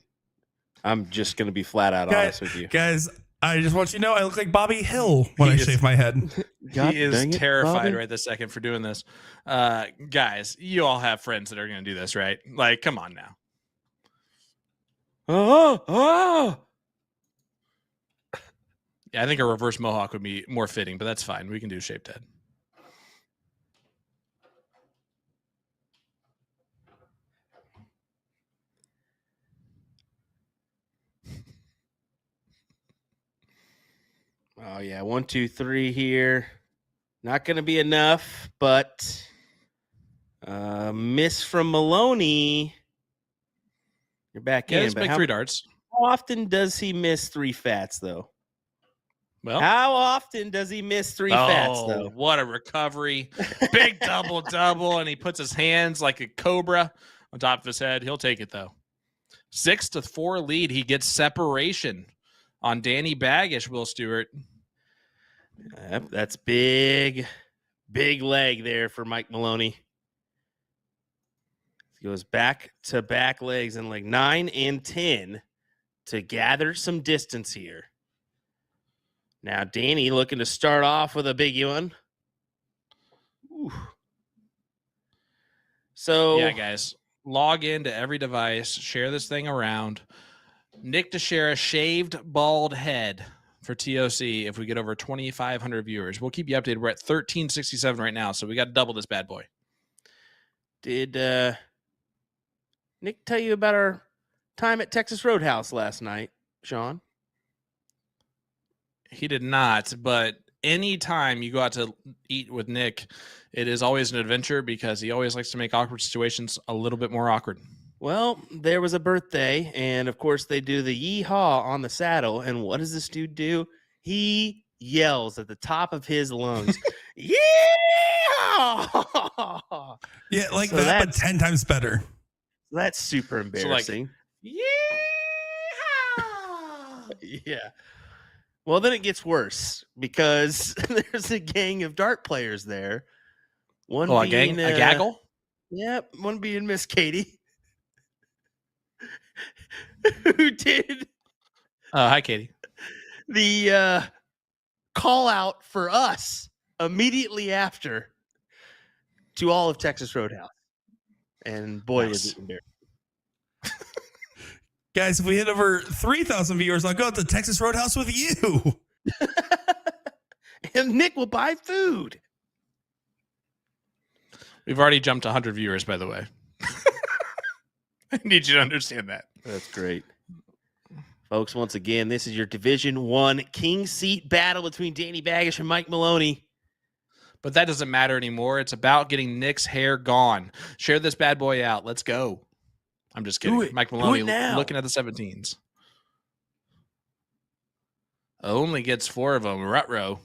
I'm just gonna be flat out honest with you, guys. I just want you to know I look like Bobby Hill when I shave my head. He is terrified right this second for doing this. Guys, you all have friends that are going to do this, right? Like, come on now. Yeah, I think a reverse mohawk would be more fitting, but that's fine. We can do shaved head. Oh yeah, 1, 2, 3 here. Not going to be enough, but miss from Maloney. You're back in. Let's make 3 darts. How often does he miss 3 fats, though? Well, how often does he miss 3 fats, though? What a recovery. Big double, and he puts his hands like a cobra on top of his head. He'll take it, though. 6-4 lead. He gets separation on Danny Baggish, Will Stewart. Yep, that's big leg there for Mike Maloney. He's Goes back to back legs in like 9 and 10 to gather some distance here. Now, Danny looking to start off with a biggie one. Ooh. So, yeah, guys, log into every device, share this thing around. Nick to share a shaved bald head for TOC if we get over 2,500 viewers. We'll keep you updated. We're at 1367 right now, so we got to double this bad boy. did Nick tell you about our time at Texas Roadhouse last night, Sean? He did not, but anytime you go out to eat with Nick, it is always an adventure because he always likes to make awkward situations a little bit more awkward. Well, there was a birthday, and of course they do the yeehaw on the saddle. And what does this dude do? He yells at the top of his lungs, "Yeah!" Yeah, like So that, but that's- 10 times better. That's super embarrassing. Yeah. Yeah. Well, then it gets worse because there's a gang of dart players there. One Oh, being a gaggle? Yep, one being Miss Katie, who did Hi, Katie. the call out for us immediately after to all of Texas Roadhouse. And boy, was Nice. it embarrassing. Guys, if we hit over 3,000 viewers, I'll go to the Texas Roadhouse with you. And Nick will buy food. We've already jumped 100 viewers, by the way. I need you to understand that. That's great. Folks, once again, this is your Division 1 King Seat battle between Danny Baggish and Mike Maloney. But that doesn't matter anymore. It's about getting Nick's hair gone. Share this bad boy out. Let's go. I'm just kidding. it. Mike Do Maloney it now. looking at the 17s. Only gets 4 of them. Ruh-roh.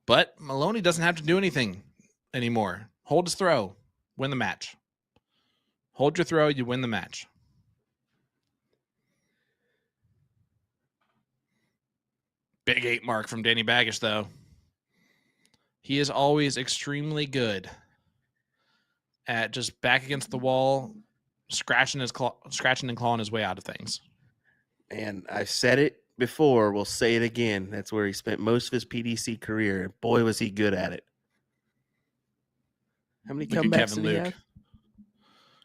But Maloney doesn't have to do anything anymore. Hold his throw. Win the match. Hold your throw. You win the match. Big 8 mark from Danny Baggish, though. He is always extremely good at just back against the wall, scratching and clawing his way out of things. And I've said it before, we'll say it again. That's where he spent most of his PDC career. Boy, was he good at it. How many Look at comebacks Kevin did he Luke. have?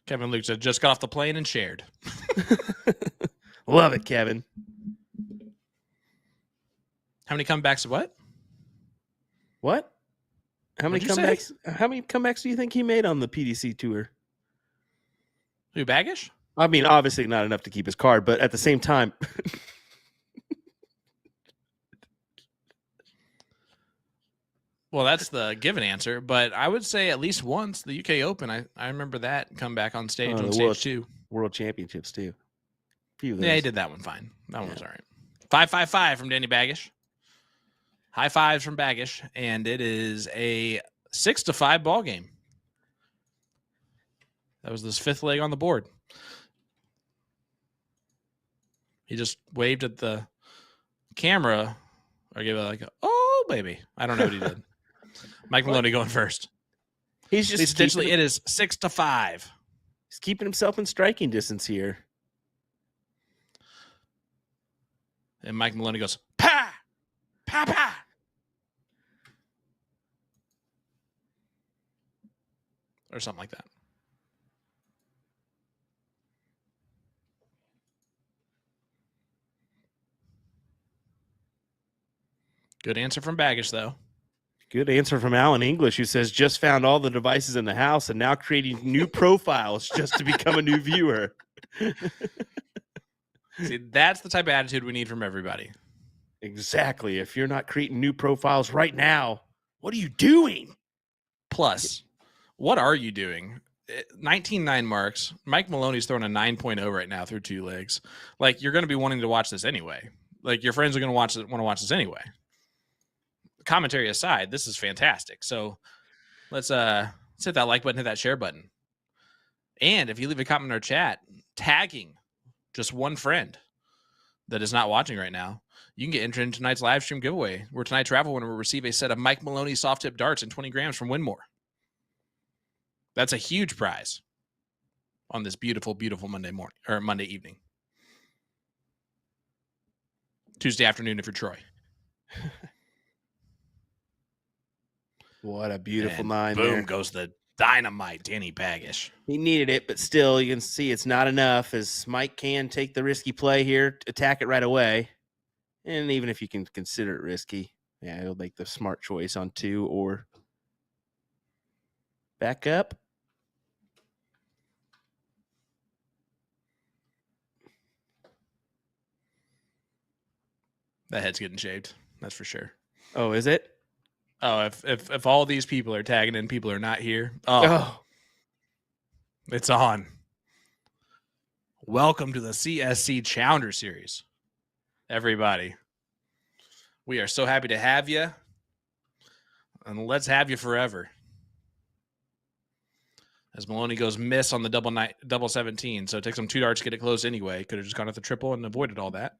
Kevin Luke said, just got off the plane and shared. Love it, Kevin. How many comebacks? What? What? How many What'd you say? comebacks? How many comebacks do you think he made on the PDC tour? Who, Baggish? I mean, obviously not enough to keep his card, but at the same time, Well, that's the given answer, but I would say at least once the UK Open. I remember that comeback on stage Oh, on the stage World- 2. World Championships too. Few of Yeah, he those. did that one fine. That one was all right. 555 from Danny Baggish. High fives from Baggish, and it is a 6-5 ball game. That was this 5th leg on the board. He just waved at the camera or gave it like, oh, baby. I don't know what he did. Mike Maloney going first. He's just Essentially, keeping, it is 6-5. he's keeping himself in striking distance here. And Mike Maloney goes, pa, pa, pa. Or something like that. Good answer from Baggish, though. Good answer from Alan English, who says just found all the devices in the house and now creating new profiles just to become a new viewer. See, that's the type of attitude we need from everybody. Exactly. If you're not creating new profiles right now, what are you doing? Plus, what are you doing? 19.9 marks. Mike Maloney's throwing a 9.0 right now through 2 legs. Like, you're going to be wanting to watch this anyway. Like, your friends are going to want to watch this anyway. Commentary aside, this is fantastic. So let's hit that like button, hit that share button. And if you leave a comment in our chat tagging just one friend that is not watching right now, you can get entered in tonight's live stream giveaway, where tonight's raffle winner will receive a set of Mike Maloney soft tip darts and 20 grams from Winmore. That's a huge prize on this beautiful, beautiful Monday morning or Monday evening. Tuesday afternoon if you're Troy. What a beautiful And 9 boom there. goes the dynamite Danny Baggish. He needed it, but still, you can see it's not enough as Mike can take the risky play here, attack it right away. And even if you can consider it risky, yeah, he'll make the smart choice on 2 or back up. That head's getting shaved. That's for sure. Oh, is it? Oh, if all these people are tagging in, people are not here. Oh. It's on. Welcome to the CSC Challenger Series, everybody. We are so happy to have you, and let's have you forever. As Maloney goes miss on the double 17, so it takes him 2 darts to get it close anyway. Could have just gone at the triple and avoided all that.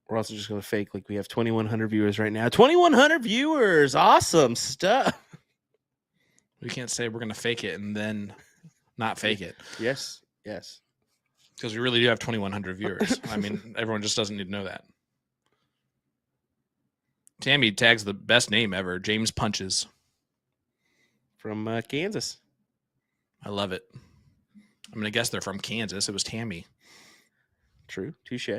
We're also just going to fake like we have 2,100 viewers right now. 2,100 viewers. Awesome stuff. We can't say we're going to fake it and then not fake it. Yes. Yes. Because we really do have 2,100 viewers. I mean, everyone just doesn't need to know that. Tammy tags the best name ever, James Punches. From Kansas. I love it. I'm going to guess they're from Kansas. It was Tammy. True. Touche.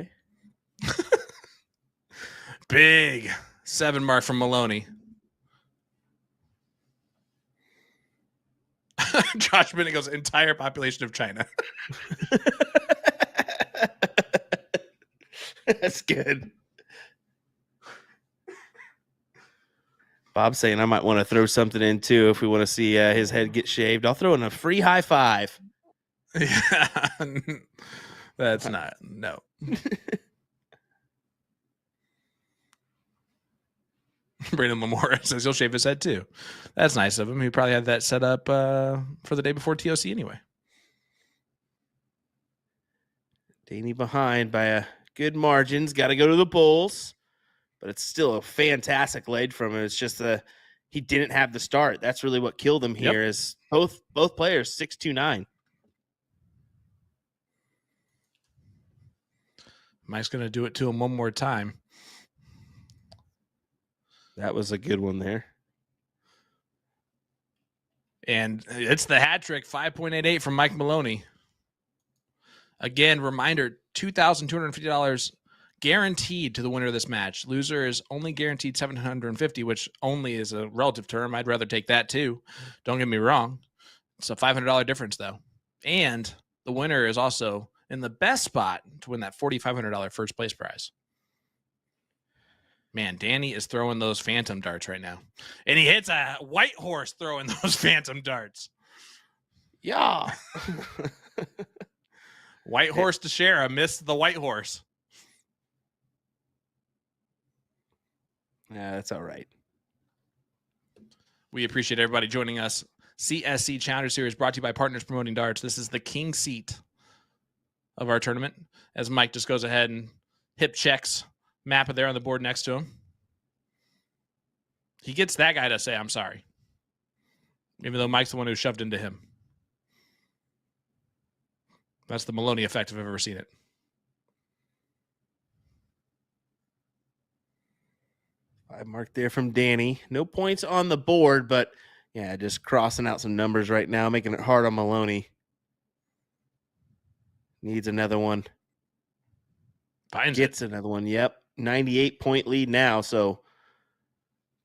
Big 7 mark from Maloney. Josh Bennett goes, entire population of China. That's good. Bob's saying I might want to throw something in too if we want to see his head get shaved. I'll throw in a free high five. Yeah. That's not, no. Brandon Lamora says he'll shave his head too. That's nice of him. He probably had that set up for the day before TOC anyway. Danny behind by a good margins. Got to go to the Bulls. But it's still a fantastic lead from him. It's just he didn't have the start. That's really what killed him here. Is both players 6'2", Mike's going to do it to him one more time. That was a good one there. And it's the hat trick, 5.88 from Mike Maloney. Again, reminder, $2,250 guaranteed to the winner of this match. Loser is only guaranteed $750, which only is a relative term. I'd rather take that too. Don't get me wrong. It's a $500 difference though. And the winner is also in the best spot to win that $4,500 first place prize. Man, Danny is throwing those phantom darts right now. And he hits a white horse throwing those phantom darts. Yeah. White horse to Shara missed the white horse. Yeah, that's all right. We appreciate everybody joining us. CSC Challenger Series brought to you by Partners Promoting Darts. This is the king seat of our tournament as Mike just goes ahead and hip checks map it there on the board next to him. He gets that guy to say, I'm sorry. Even though Mike's the one who shoved into him. That's the Maloney effect if I've ever seen it. I marked there from Danny. No points on the board, but yeah, just crossing out some numbers right now, making it hard on Maloney. Needs another one. Gets another one. Yep. 98-point lead now. So,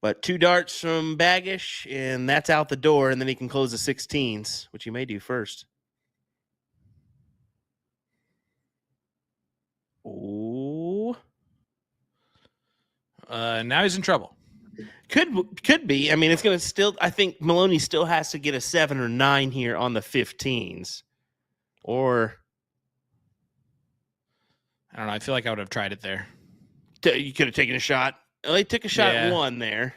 but 2 darts from Baggish, and that's out the door, and then he can close the 16s, which he may do first. Oh. Now he's in trouble. Could be. I mean, it's going to still, I think Maloney still has to get a 7 or 9 here on the 15s. Or I don't know. I feel like I would have tried it there. You could have taken a shot. Well, he took a shot at 1 there.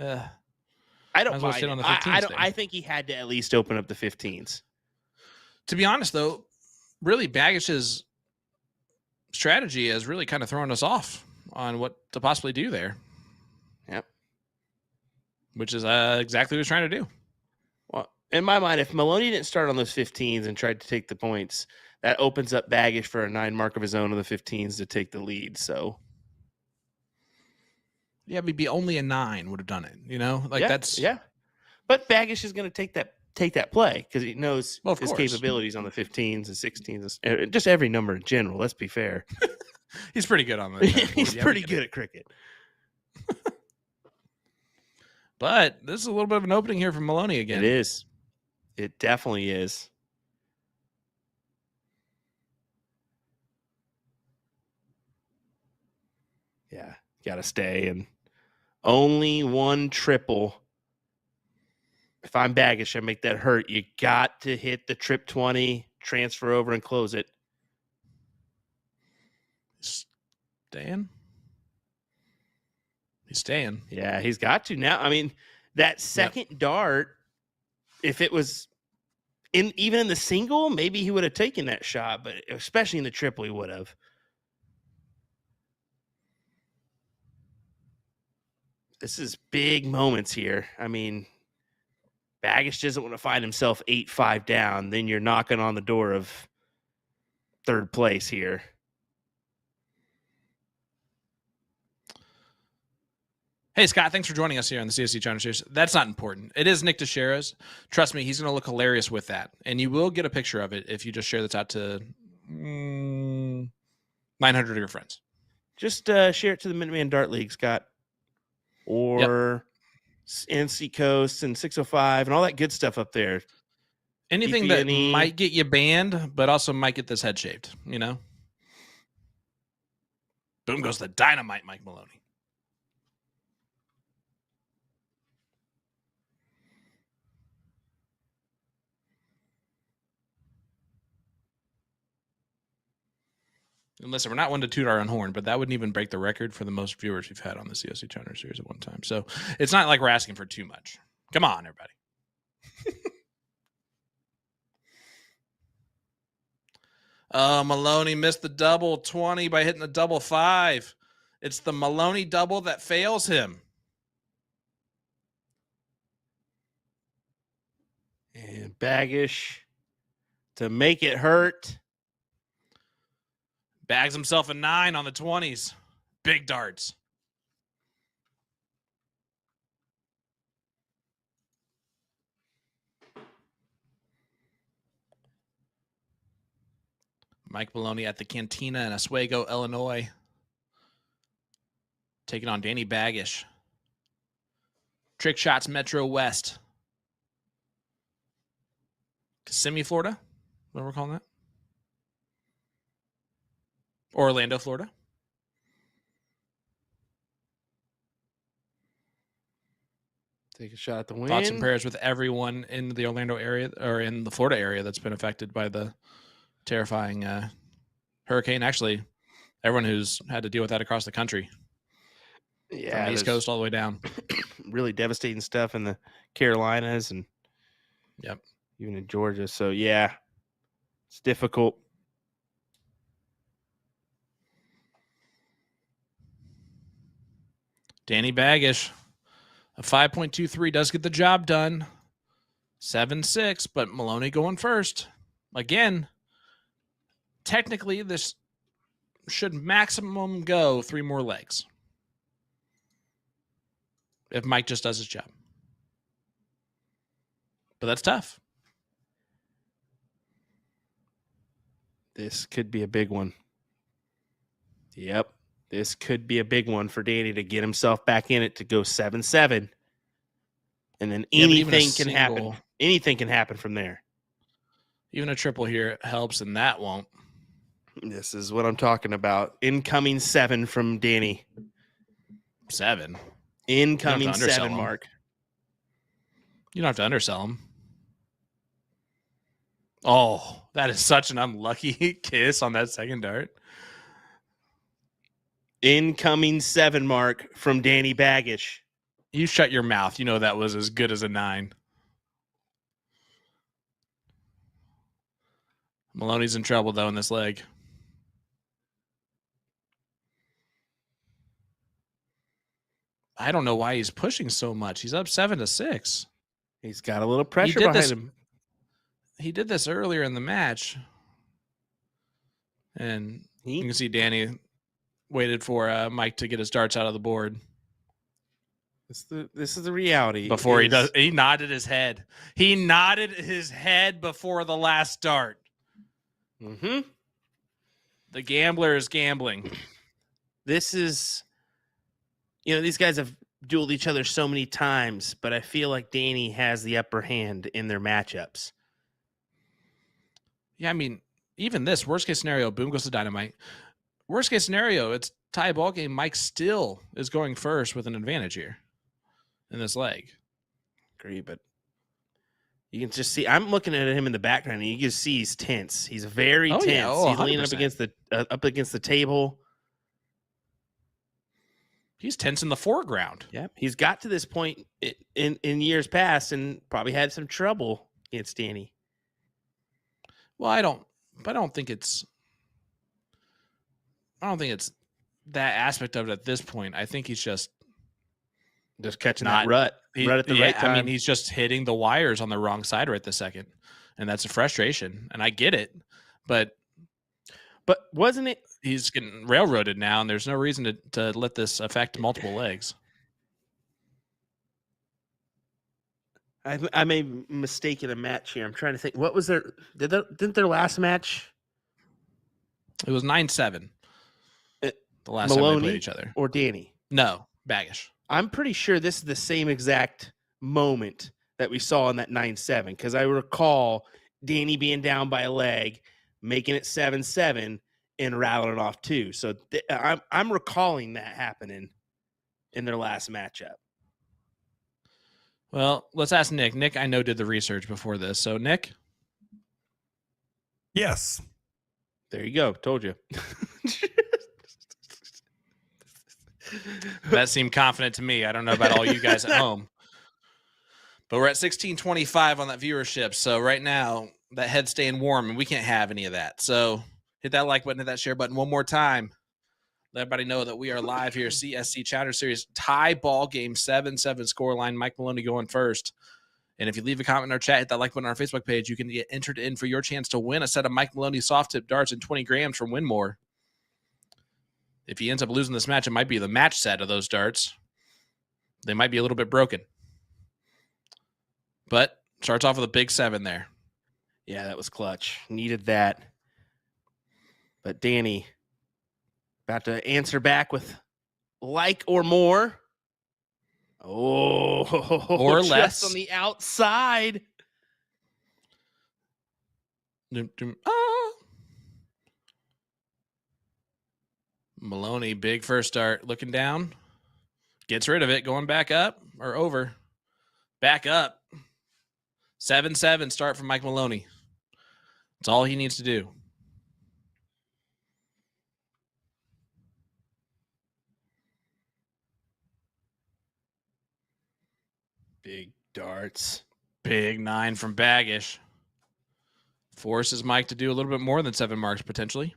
I don't mind it. I think he had to at least open up the 15s. To be honest, though, really Baggish's strategy has really kind of thrown us off on what to possibly do there. Yep. which is exactly what he's trying to do. Well, in my mind, if Maloney didn't start on those 15s and tried to take the points, that opens up Baggish for a 9 mark of his own on the 15s to take the lead. So, yeah, maybe only a 9 would have done it. Like that's But Baggish is going to take that play because he knows Well, of his course. capabilities on the 15s and 16s, just every number in general. Let's be fair. he's pretty good on the. He's pretty good at cricket. But this is a little bit of an opening here from Maloney again. It is. It definitely is. Yeah, got to stay. And only one triple. If I'm Baggish, I make that hurt. You got to hit the trip 20, transfer over, and close it. Staying? He's staying. Yeah, he's got to now. I mean, that second dart, if it was even in the single, maybe he would have taken that shot, but especially in the triple, he would have. This is big moments here. I mean, Baggish doesn't want to find himself 8-5 down. Then you're knocking on the door of third place here. Hey, Scott, thanks for joining us here on the CSC China Series. That's not important. It is Nick Teixeira's. Trust me, he's going to look hilarious with that. And you will get a picture of it if you just share this out to 900 of your friends. Just share it to the Minuteman Dart League, Scott. Or NC Coast and 605 and all that good stuff up there. Anything that might get you banned, but also might get this head shaved, Boom goes the dynamite, Mike Maloney. And listen, we're not one to toot our own horn, but that wouldn't even break the record for the most viewers we've had on the CSC China Series at one time. So it's not like we're asking for too much. Come on, everybody. Maloney missed the double 20 by hitting the double 5. It's the Maloney double that fails him. And Baggish to make it hurt. Bags himself a 9 on the 20s. Big darts. Mike Maloney at the Cantina in Oswego, Illinois. Taking on Danny Baggish. Trick Shots Metro West. Kissimmee, Florida. What we're calling that? Orlando, Florida. Take a shot at the win. Thoughts and prayers with everyone in the Orlando area or in the Florida area that's been affected by the terrifying hurricane. Actually, everyone who's had to deal with that across the country. Yeah, from the East Coast all the way down. Really devastating stuff in the Carolinas and even in Georgia. So, yeah, it's difficult. Danny Baggish, a 5.23 does get the job done. 7-6, but Maloney going first. Again, technically, this should maximum go 3 more legs. If Mike just does his job. But that's tough. This could be a big one. Yep. This could be a big one for Danny to get himself back in it to go 7-7. And then anything can happen. Anything can happen from there. Even a triple here helps, and that won't. This is what I'm talking about. Incoming 7 from Danny. 7? Incoming 7 mark. You don't have to undersell him. Oh, that is such an unlucky kiss on that second dart. Incoming 7 mark from Danny Baggish. You shut your mouth. You know that was as good as a 9. Maloney's in trouble, though, in this leg. I don't know why he's pushing so much. He's up 7-6. He's got a little pressure did behind this- him. He did this earlier in the match. And you can see Danny waited for Mike to get his darts out of the board. This is the reality. Before he does, he nodded his head. He nodded his head before the last dart. Mm-hmm. The gambler is gambling. This is, these guys have dueled each other so many times, but I feel like Danny has the upper hand in their matchups. Yeah, I mean, even this worst case scenario, boom goes to dynamite. Worst case scenario, it's tie ball game. Mike still is going first with an advantage here in this leg. Agree, but you can just see. I'm looking at him in the background, and you can see he's tense. He's very tense. Yeah. Oh, he's leaning 100%. up against the table. He's tense in the foreground. Yeah, he's got to this point in years past, and probably had some trouble against Danny. Well, I don't think it's that aspect of it at this point. I think he's just catching that rut at the right time. I mean, he's just hitting the wires on the wrong side right this second, and that's a frustration. And I get it, but wasn't it? He's getting railroaded now, and there's no reason to let this affect multiple legs. I may be mistaken a match here. I'm trying to think. What was their? Didn't their last match? It was 9-7. The last Maloney time they played each other. Or Danny? No, Baggish. I'm pretty sure this is the same exact moment that we saw in that 9-7, because I recall Danny being down by a leg, making it 7-7, and rattling off 2. So I'm recalling that happening in their last matchup. Well, let's ask Nick. Nick, I know, did the research before this. So, Nick? Yes. There you go. Told you. That seemed confident to me. I don't know about all you guys at home. But we're at 1625 on that viewership. So right now, that head's staying warm, and we can't have any of that. So hit that like button, hit that share button one more time. Let everybody know that we are live here. CSC Chowder Series tie ball game 7-7 scoreline. Mike Maloney going first. And if you leave a comment in our chat, hit that like button on our Facebook page, you can get entered in for your chance to win a set of Mike Maloney soft tip darts and 20 grams from Winmore. If he ends up losing this match, it might be the match set of those darts. They might be a little bit broken. But starts off with a big 7 there. Yeah, that was clutch. Needed that. But Danny about to answer back with like or more. Oh, or just less on the outside. Maloney, big first start, looking down, gets rid of it, going back up or over, back up. 7-7 start from Mike Maloney. That's all he needs to do. Big darts. Big 9 from Baggish. Forces Mike to do a little bit more than 7 marks potentially.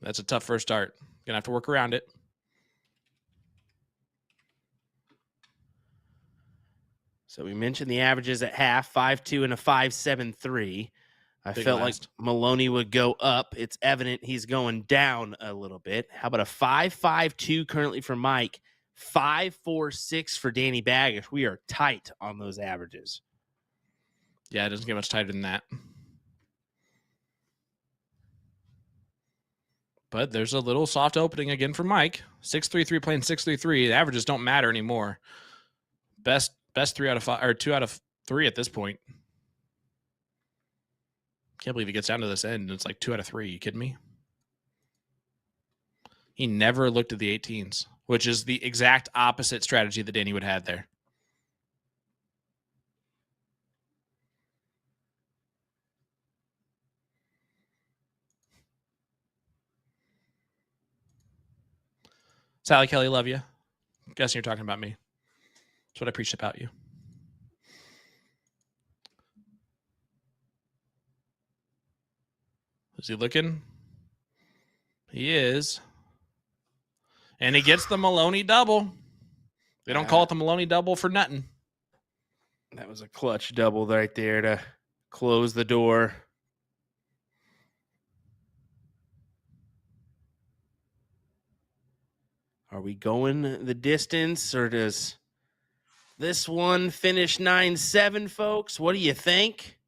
That's a tough first start. Gonna have to work around it. So we mentioned the averages at half, 5.2 and a 5.73. I Big felt last. like Maloney would go up. It's evident he's going down a little bit. How about a 5.52 currently for Mike, 5.46 for Danny Baggish? We are tight on those averages. Yeah, it doesn't get much tighter than that. But there's a little soft opening again for Mike. 6-3-3 playing 6-3-3. The averages don't matter anymore. Best 3 out of 5 or 2 out of 3 at this point. Can't believe he gets down to this end and it's like 2 out of 3. You kidding me? He never looked at the 18s, which is the exact opposite strategy that Danny would have there. Sally Kelly, love you. I'm guessing you're talking about me. That's what I preached about you. Is he looking? He is. And he gets the Maloney double. They don't call it the Maloney double for nothing. That was a clutch double right there to close the door. Are we going the distance, or does this one finish 9-7, folks? What do you think?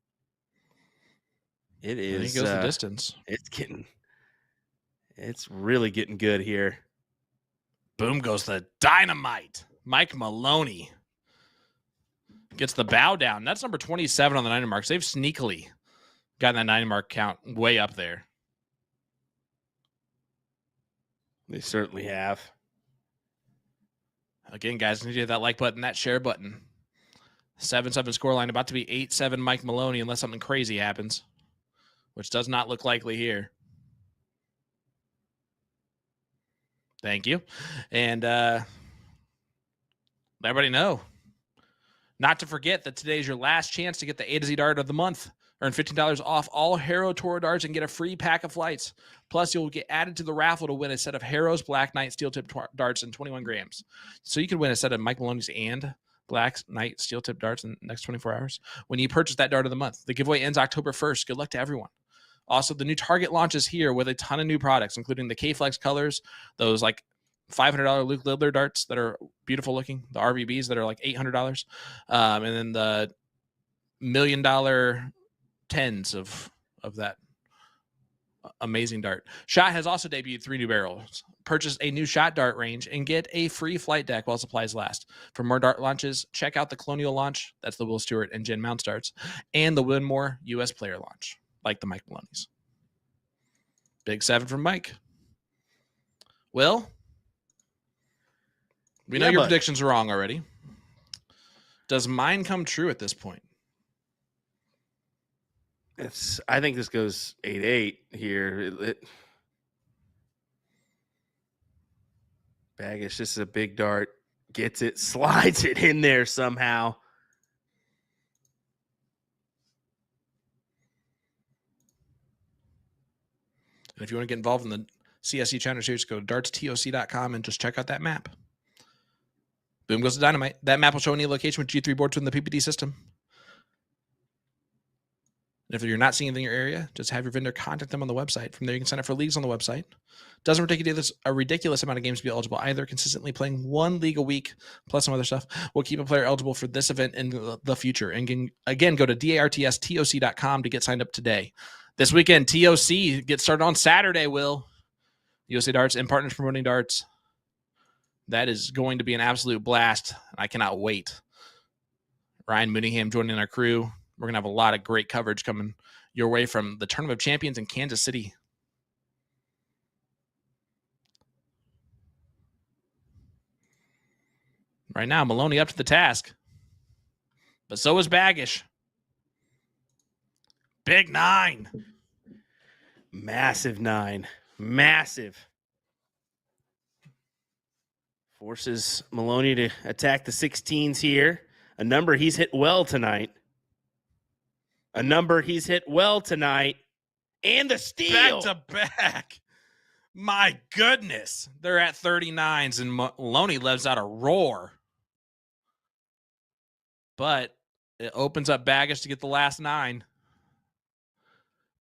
It is. I think it goes the distance. It's really getting good here. Boom goes the dynamite. Mike Maloney gets the bow down. That's number 27 on the 90 marks. They've sneakily gotten that 90 mark count way up there. They certainly have. Again, guys, need to hit that like button, that share button. 7-7 scoreline, about to be 8-7 Mike Maloney, unless something crazy happens, which does not look likely here. Thank you. And let everybody know not to forget that today is your last chance to get the A to Z dart of the month. Earn $15 off all Harrow Toro darts and get a free pack of flights. Plus, you'll get added to the raffle to win a set of Harrow's Black Knight steel tip darts in 21 grams. So you can win a set of Mike Maloney's and Black Knight steel tip darts in the next 24 hours when you purchase that dart of the month. The giveaway ends October 1st. Good luck to everyone. Also, the new Target launches here with a ton of new products, including the K-Flex colors, those like $500 Luke Littler darts that are beautiful looking, the RVBs that are like $800, and then the $1 million 10s of that amazing dart. Shot has also debuted 3 new barrels. Purchase a new Shot dart range and get a free flight deck while supplies last. For more dart launches, check out the Colonial launch. That's the Will Stewart and Jen Mounts darts, and the Winmore US player launch, like the Mike Maloney's. Big 7 from Mike. Will, we know your predictions are wrong already. Does mine come true at this point? I think this goes 8-8 here. Baggish, this is a big dart. Gets it, slides it in there somehow. And if you want to get involved in the CSC Challenge Series, go to dartstoc.com and just check out that map. Boom goes the dynamite. That map will show any location with G3 boards within the PPD system. And if you're not seeing anything in your area, just have your vendor contact them on the website. From there, you can sign up for leagues on the website. Doesn't ridiculous a ridiculous amount of games to be eligible either. Consistently playing 1 league a week, plus some other stuff, will keep a player eligible for this event in the future. And again, go to dartstoc.com to get signed up today. This weekend, TOC gets started on Saturday, Will. USA Darts and Partners Promoting Darts. That is going to be an absolute blast. I cannot wait. Ryan Mooneyham joining our crew. We're going to have a lot of great coverage coming your way from the Tournament of Champions in Kansas City. Right now, Maloney up to the task. But so is Baggish. Big 9. Massive 9. Massive. Forces Maloney to attack the 16s here. A number he's hit well tonight. And the steal. Back to back. My goodness. They're at 39s, and Maloney lets out a roar. But it opens up Baggish to get the last 9.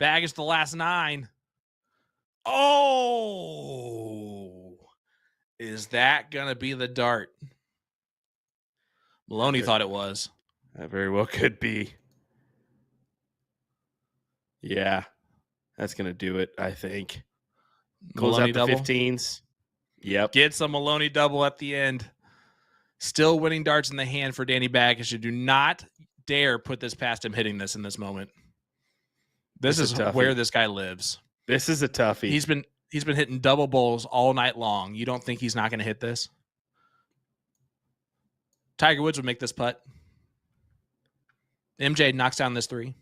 Baggish the last 9. Oh! Is that going to be the dart? Maloney thought it was. That very well could be. Yeah, that's going to do it, I think. Goes Maloney out the double. 15s. Yep. Gets a Maloney double at the end. Still winning darts in the hand for Danny Baggish. You do not dare put this past him hitting this in this moment. This is where this guy lives. This is a toughie. He's been hitting double bowls all night long. You don't think he's not going to hit this? Tiger Woods would make this putt. MJ knocks down this 3.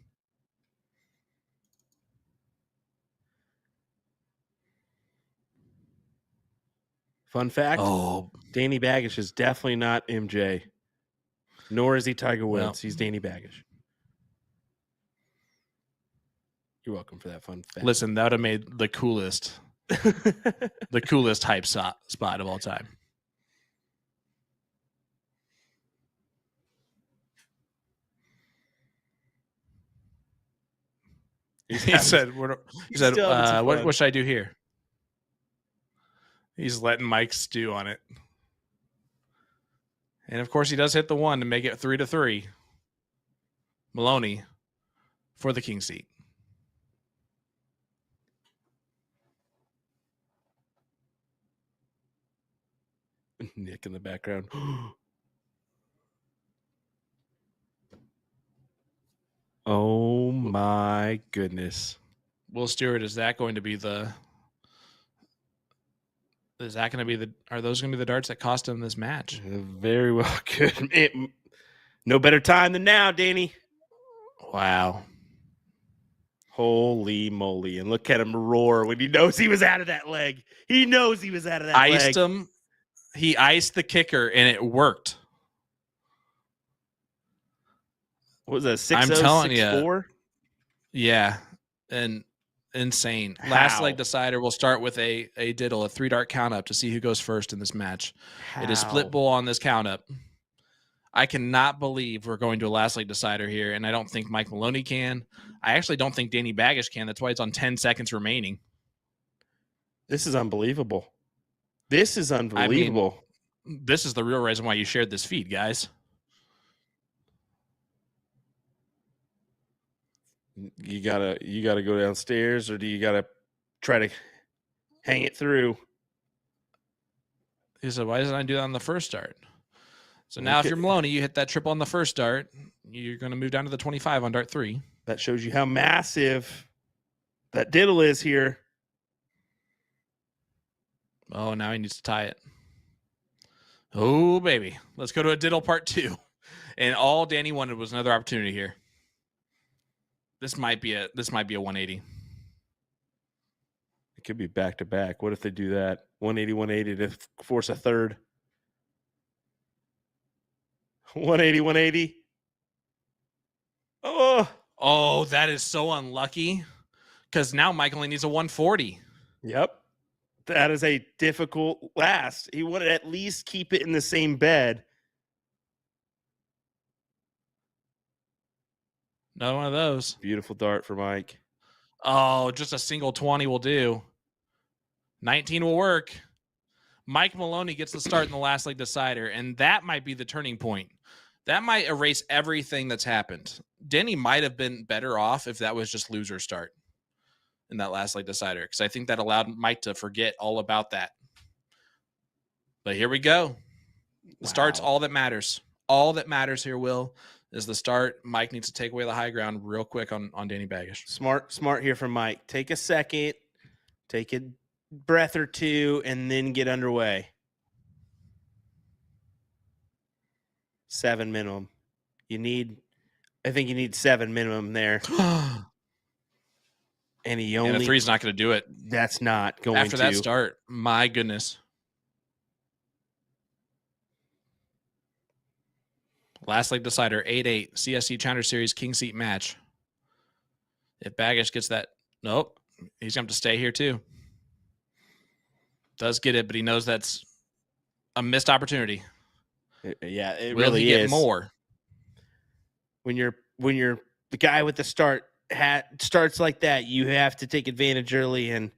Fun fact, Danny Baggish is definitely not MJ, nor is he Tiger Woods. Well, he's Danny Baggish. You're welcome for that fun fact. Listen, that would have made the coolest The coolest hype spot of all time. He said, what should I do here? He's letting Mike stew on it. And of course, he does hit the one to make it 3-3. Maloney for the king seat. Nick in the background. Oh my goodness. Will Stewart, are those going to be the darts that cost him this match? Very well could. No better time than now, Danny. Wow. Holy moly. And look at him roar when he knows he was out of that leg. He knows he was out of that leg. Iced him. He iced the kicker, and it worked. What was that, 6-0, I'm telling 6-4? Yeah, and insane. How? Last leg decider will start with a diddle, a 3-dart count up to see who goes first in this match. How? It is split bull on this count up. I cannot believe we're going to a last leg decider here, and I don't think Mike Maloney can. I actually don't think Danny Baggish can. That's why it's on 10 seconds remaining. This is unbelievable. This is unbelievable. I mean, this is the real reason why you shared this feed, guys. You gotta go downstairs, or do you gotta try to hang it through? He said, why doesn't I do that on the first start? So now if you're Maloney, you hit that triple on the first dart, you're going to move down to the 25 on dart 3. That shows you how massive that diddle is here. Oh, now he needs to tie it. Oh, baby. Let's go to a diddle part 2. And all Danny wanted was another opportunity here. This might be a 180. It could be back to back. What if they do that? 180, 180 to force a third. 180, 180. Oh, that is so unlucky. Because now Mike only needs a 140. Yep. That is a difficult last. He wanted to at least keep it in the same bed. Another one of those. Beautiful dart for Mike. Oh, just a single 20 will do. 19 will work. Mike Maloney gets the start in the last leg decider, and that might be the turning point. That might erase everything that's happened. Denny might have been better off if that was just loser start in that last leg decider, because I think that allowed Mike to forget all about that. But here we go. The start's all that matters. All that matters here, Will, is the start. Mike needs to take away the high ground real quick on Danny Baggish. Smart here from Mike. Take a second, take a breath or two, and then get underway. 7 minimum. I think you need 7 minimum there. And he only. And a 3's not going to do it. That's not going to. After that start, my goodness. Last leg decider, 8-8, CSC Challenger Series King Seat match. If Baggish gets that, nope, he's going to have to stay here too. Does get it, but he knows that's a missed opportunity. Yeah, it Will really he is. get more? When you're the guy with the starts like that, you have to take advantage early, and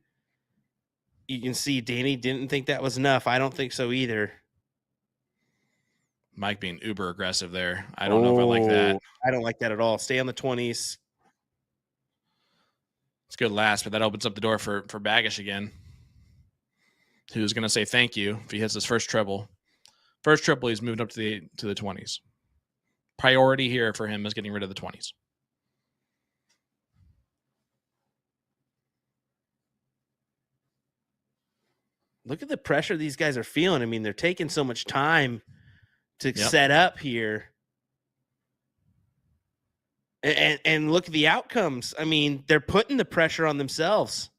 you can see Danny didn't think that was enough. I don't think so either. Mike being uber aggressive there. I don't know if I like that. I don't like that at all. Stay on the 20s. It's good last, but that opens up the door for Baggish again, who's going to say thank you if he hits his first treble. First triple, he's moved up to the 20s. Priority here for him is getting rid of the 20s. Look at the pressure these guys are feeling. I mean, they're taking so much time to set up here. And look at the outcomes. I mean, they're putting the pressure on themselves.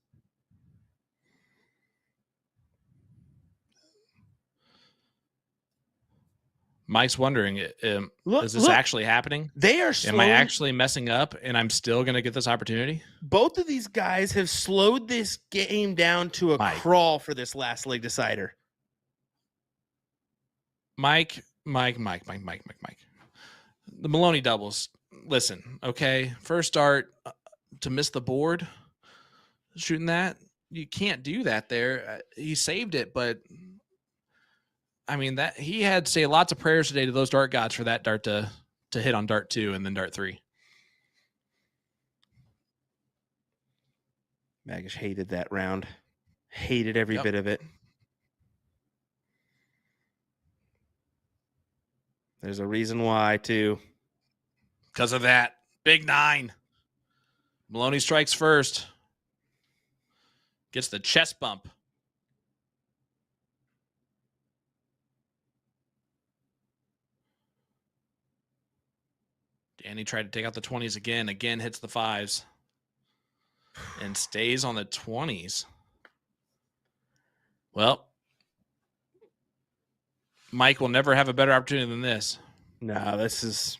Mike's wondering, is this actually happening? They are slow. Am I actually messing up and I'm still going to get this opportunity? Both of these guys have slowed this game down to a crawl for this last leg decider. Mike. The Maloney doubles. Listen, okay. First start to miss the board, shooting that. You can't do that there. He saved it, but I mean that he had to say lots of prayers today to those dart gods for that dart to hit on dart 2 and then dart 3. Baggish hated that round. Hated every bit of it. There's a reason why, too. Because of that. Big 9. Maloney strikes first. Gets the chest bump. Danny tried to take out the 20s again. Again hits the 5s. And stays on the 20s. Well, Mike will never have a better opportunity than this. No, this is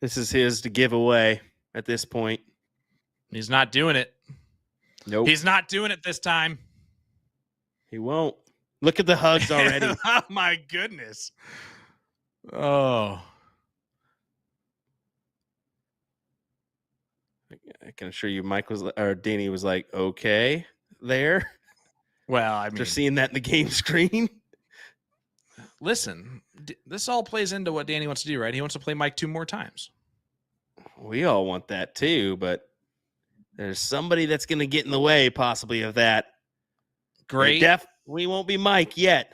his to give away at this point. He's not doing it. Nope. He's not doing it this time. He won't. Look at the hugs already. Oh, my goodness. Oh. I can assure you Danny was like, okay, there. Well, I mean, after seeing that in the game screen. Listen, this all plays into what Danny wants to do, right? He wants to play Mike 2 more times. We all want that too, but there's somebody that's going to get in the way possibly of that. Great. We won't be Mike yet.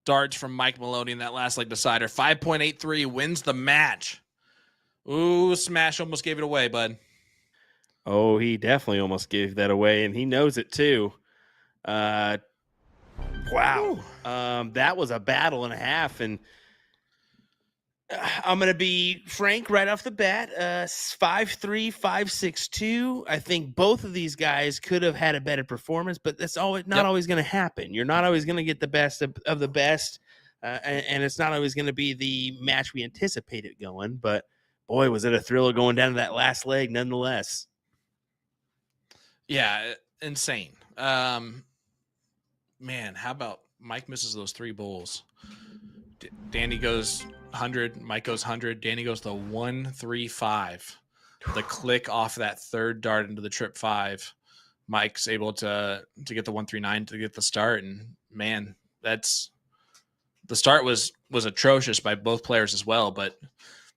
Darts from Mike Maloney in that last leg decider. 5.83 wins the match. Ooh, smash almost gave it away, bud. Oh, he definitely almost gave that away, and he knows it too. Wow. That was a battle and a half, and I'm going to be frank right off the bat. 5-3, 5-6-2. I think both of these guys could have had a better performance, but that's not always going to happen. You're not always going to get the best of the best, and it's not always going to be the match we anticipated going, but boy, was it a thriller going down to that last leg nonetheless. Yeah, insane. Man, how about Mike misses those 3 bowls? Danny goes 100, Mike goes 100, Danny goes the 1-3-5. The click off that third dart into the trip 5. Mike's able to get the 1-3-9 to get the start, and man, the start was atrocious by both players as well, but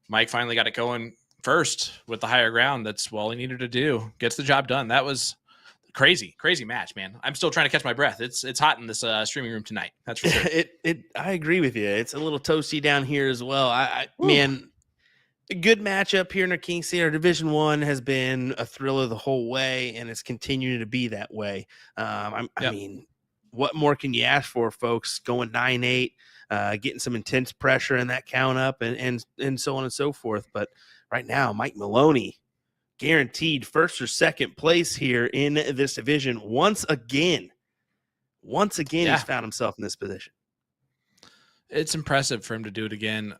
Mike finally got it going first with the higher ground. That's all he needed to do. Gets the job done. That was crazy match, man. I'm still trying to catch my breath. It's hot in this streaming room tonight. That's for sure. I agree with you. It's a little toasty down here as well. Man, a good matchup here in our KINGSEAT. Our Division 1 has been a thriller the whole way, and it's continuing to be that way. I mean, what more can you ask for, folks? Going 9-8, getting some intense pressure in that count up, and so on and so forth. But right now, Mike Maloney, guaranteed first or second place here in this division once again. He's found himself in this position. It's impressive for him to do it again.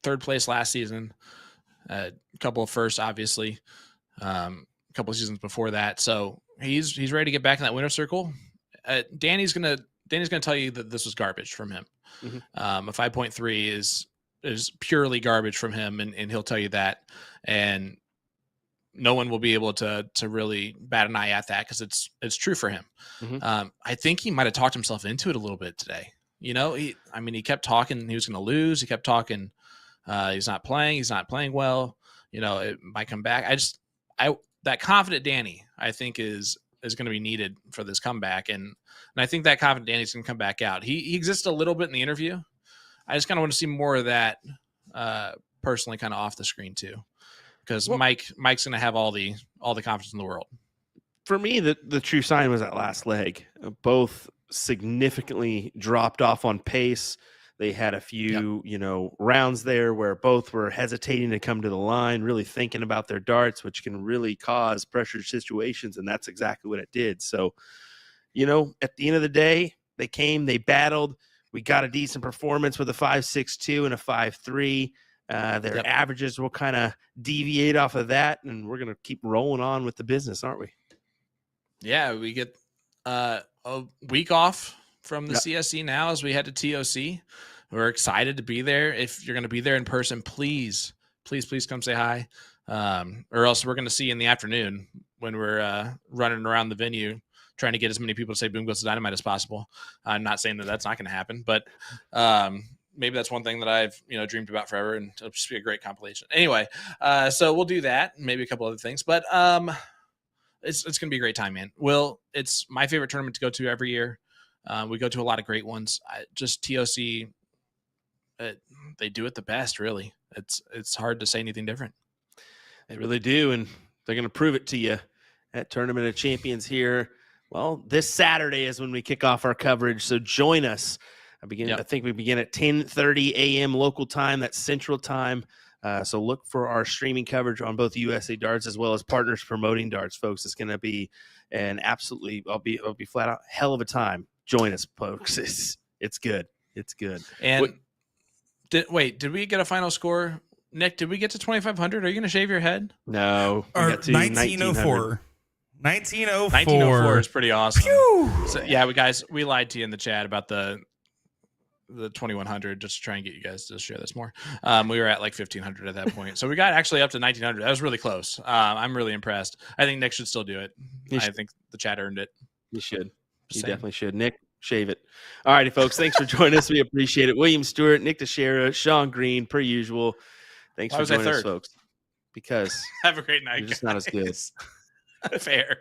Third place last season, a couple of firsts, obviously, a couple of seasons before that. So he's ready to get back in that winner's circle. Danny's gonna tell you that this was garbage from him. Mm-hmm. A 5.3 is purely garbage from him, and he'll tell you that. And no one will be able to really bat an eye at that because it's true for him. Mm-hmm. I think he might have talked himself into it a little bit today. You know, he kept talking he was going to lose. He kept talking he's not playing well. You know, it might come back. That confident Danny, I think is going to be needed for this comeback, and I think that confident Danny's going to come back out. He exists a little bit in the interview. I just kind of want to see more of that personally, kind of off the screen too. Because Mike's going to have all the confidence in the world. For me, the true sign was that last leg. Both significantly dropped off on pace. They had a few, rounds there where both were hesitating to come to the line, really thinking about their darts, which can really cause pressure situations, and that's exactly what it did. So, at the end of the day, they came, they battled. we got a decent performance with a 5.62 and a 5.3. Their averages will kind of deviate off of that, and we're going to keep rolling on with the business, aren't we? Yeah, we get a week off from the CSC now as we head to TOC. We're excited to be there. If you're going to be there in person, please come say hi. Or else we're going to see you in the afternoon when we're running around the venue trying to get as many people to say Boom Goes the Dynamite as possible. I'm not saying that that's not going to happen, but maybe that's one thing that I've dreamed about forever, and it'll just be a great compilation. Anyway, so we'll do that, maybe a couple other things, but it's going to be a great time, man. It's my favorite tournament to go to every year. We go to a lot of great ones. Just TOC, they do it the best, really. It's hard to say anything different. They really do, and they're going to prove it to you at Tournament of Champions here. Well, this Saturday is when we kick off our coverage, so join us. I think we begin at 10:30 a.m. local time. That's Central Time. So look for our streaming coverage on both USA Darts as well as partners promoting darts, folks. It's going to be an absolutely, I'll be flat out hell of a time. Join us, folks. It's good. It's good. And did we get a final score? Nick, did we get to 2,500? Are you going to shave your head? No. Or 1904. 1904. 1904 is pretty awesome. So, yeah, we lied to you in the chat about the 2,100 just to try and get you guys to share this more. We were at like 1,500 at that point. So we got actually up to 1,900. That was really close. I'm really impressed. I think Nick should still do it. I think the chat earned it. You should. You definitely should. Nick, shave it. All righty, folks. Thanks for joining us. We appreciate it. William Stewart, Nick Teixeira, Sean Green, per usual. Thanks for joining us, folks. Because have a great night. You're just not as good. Fair.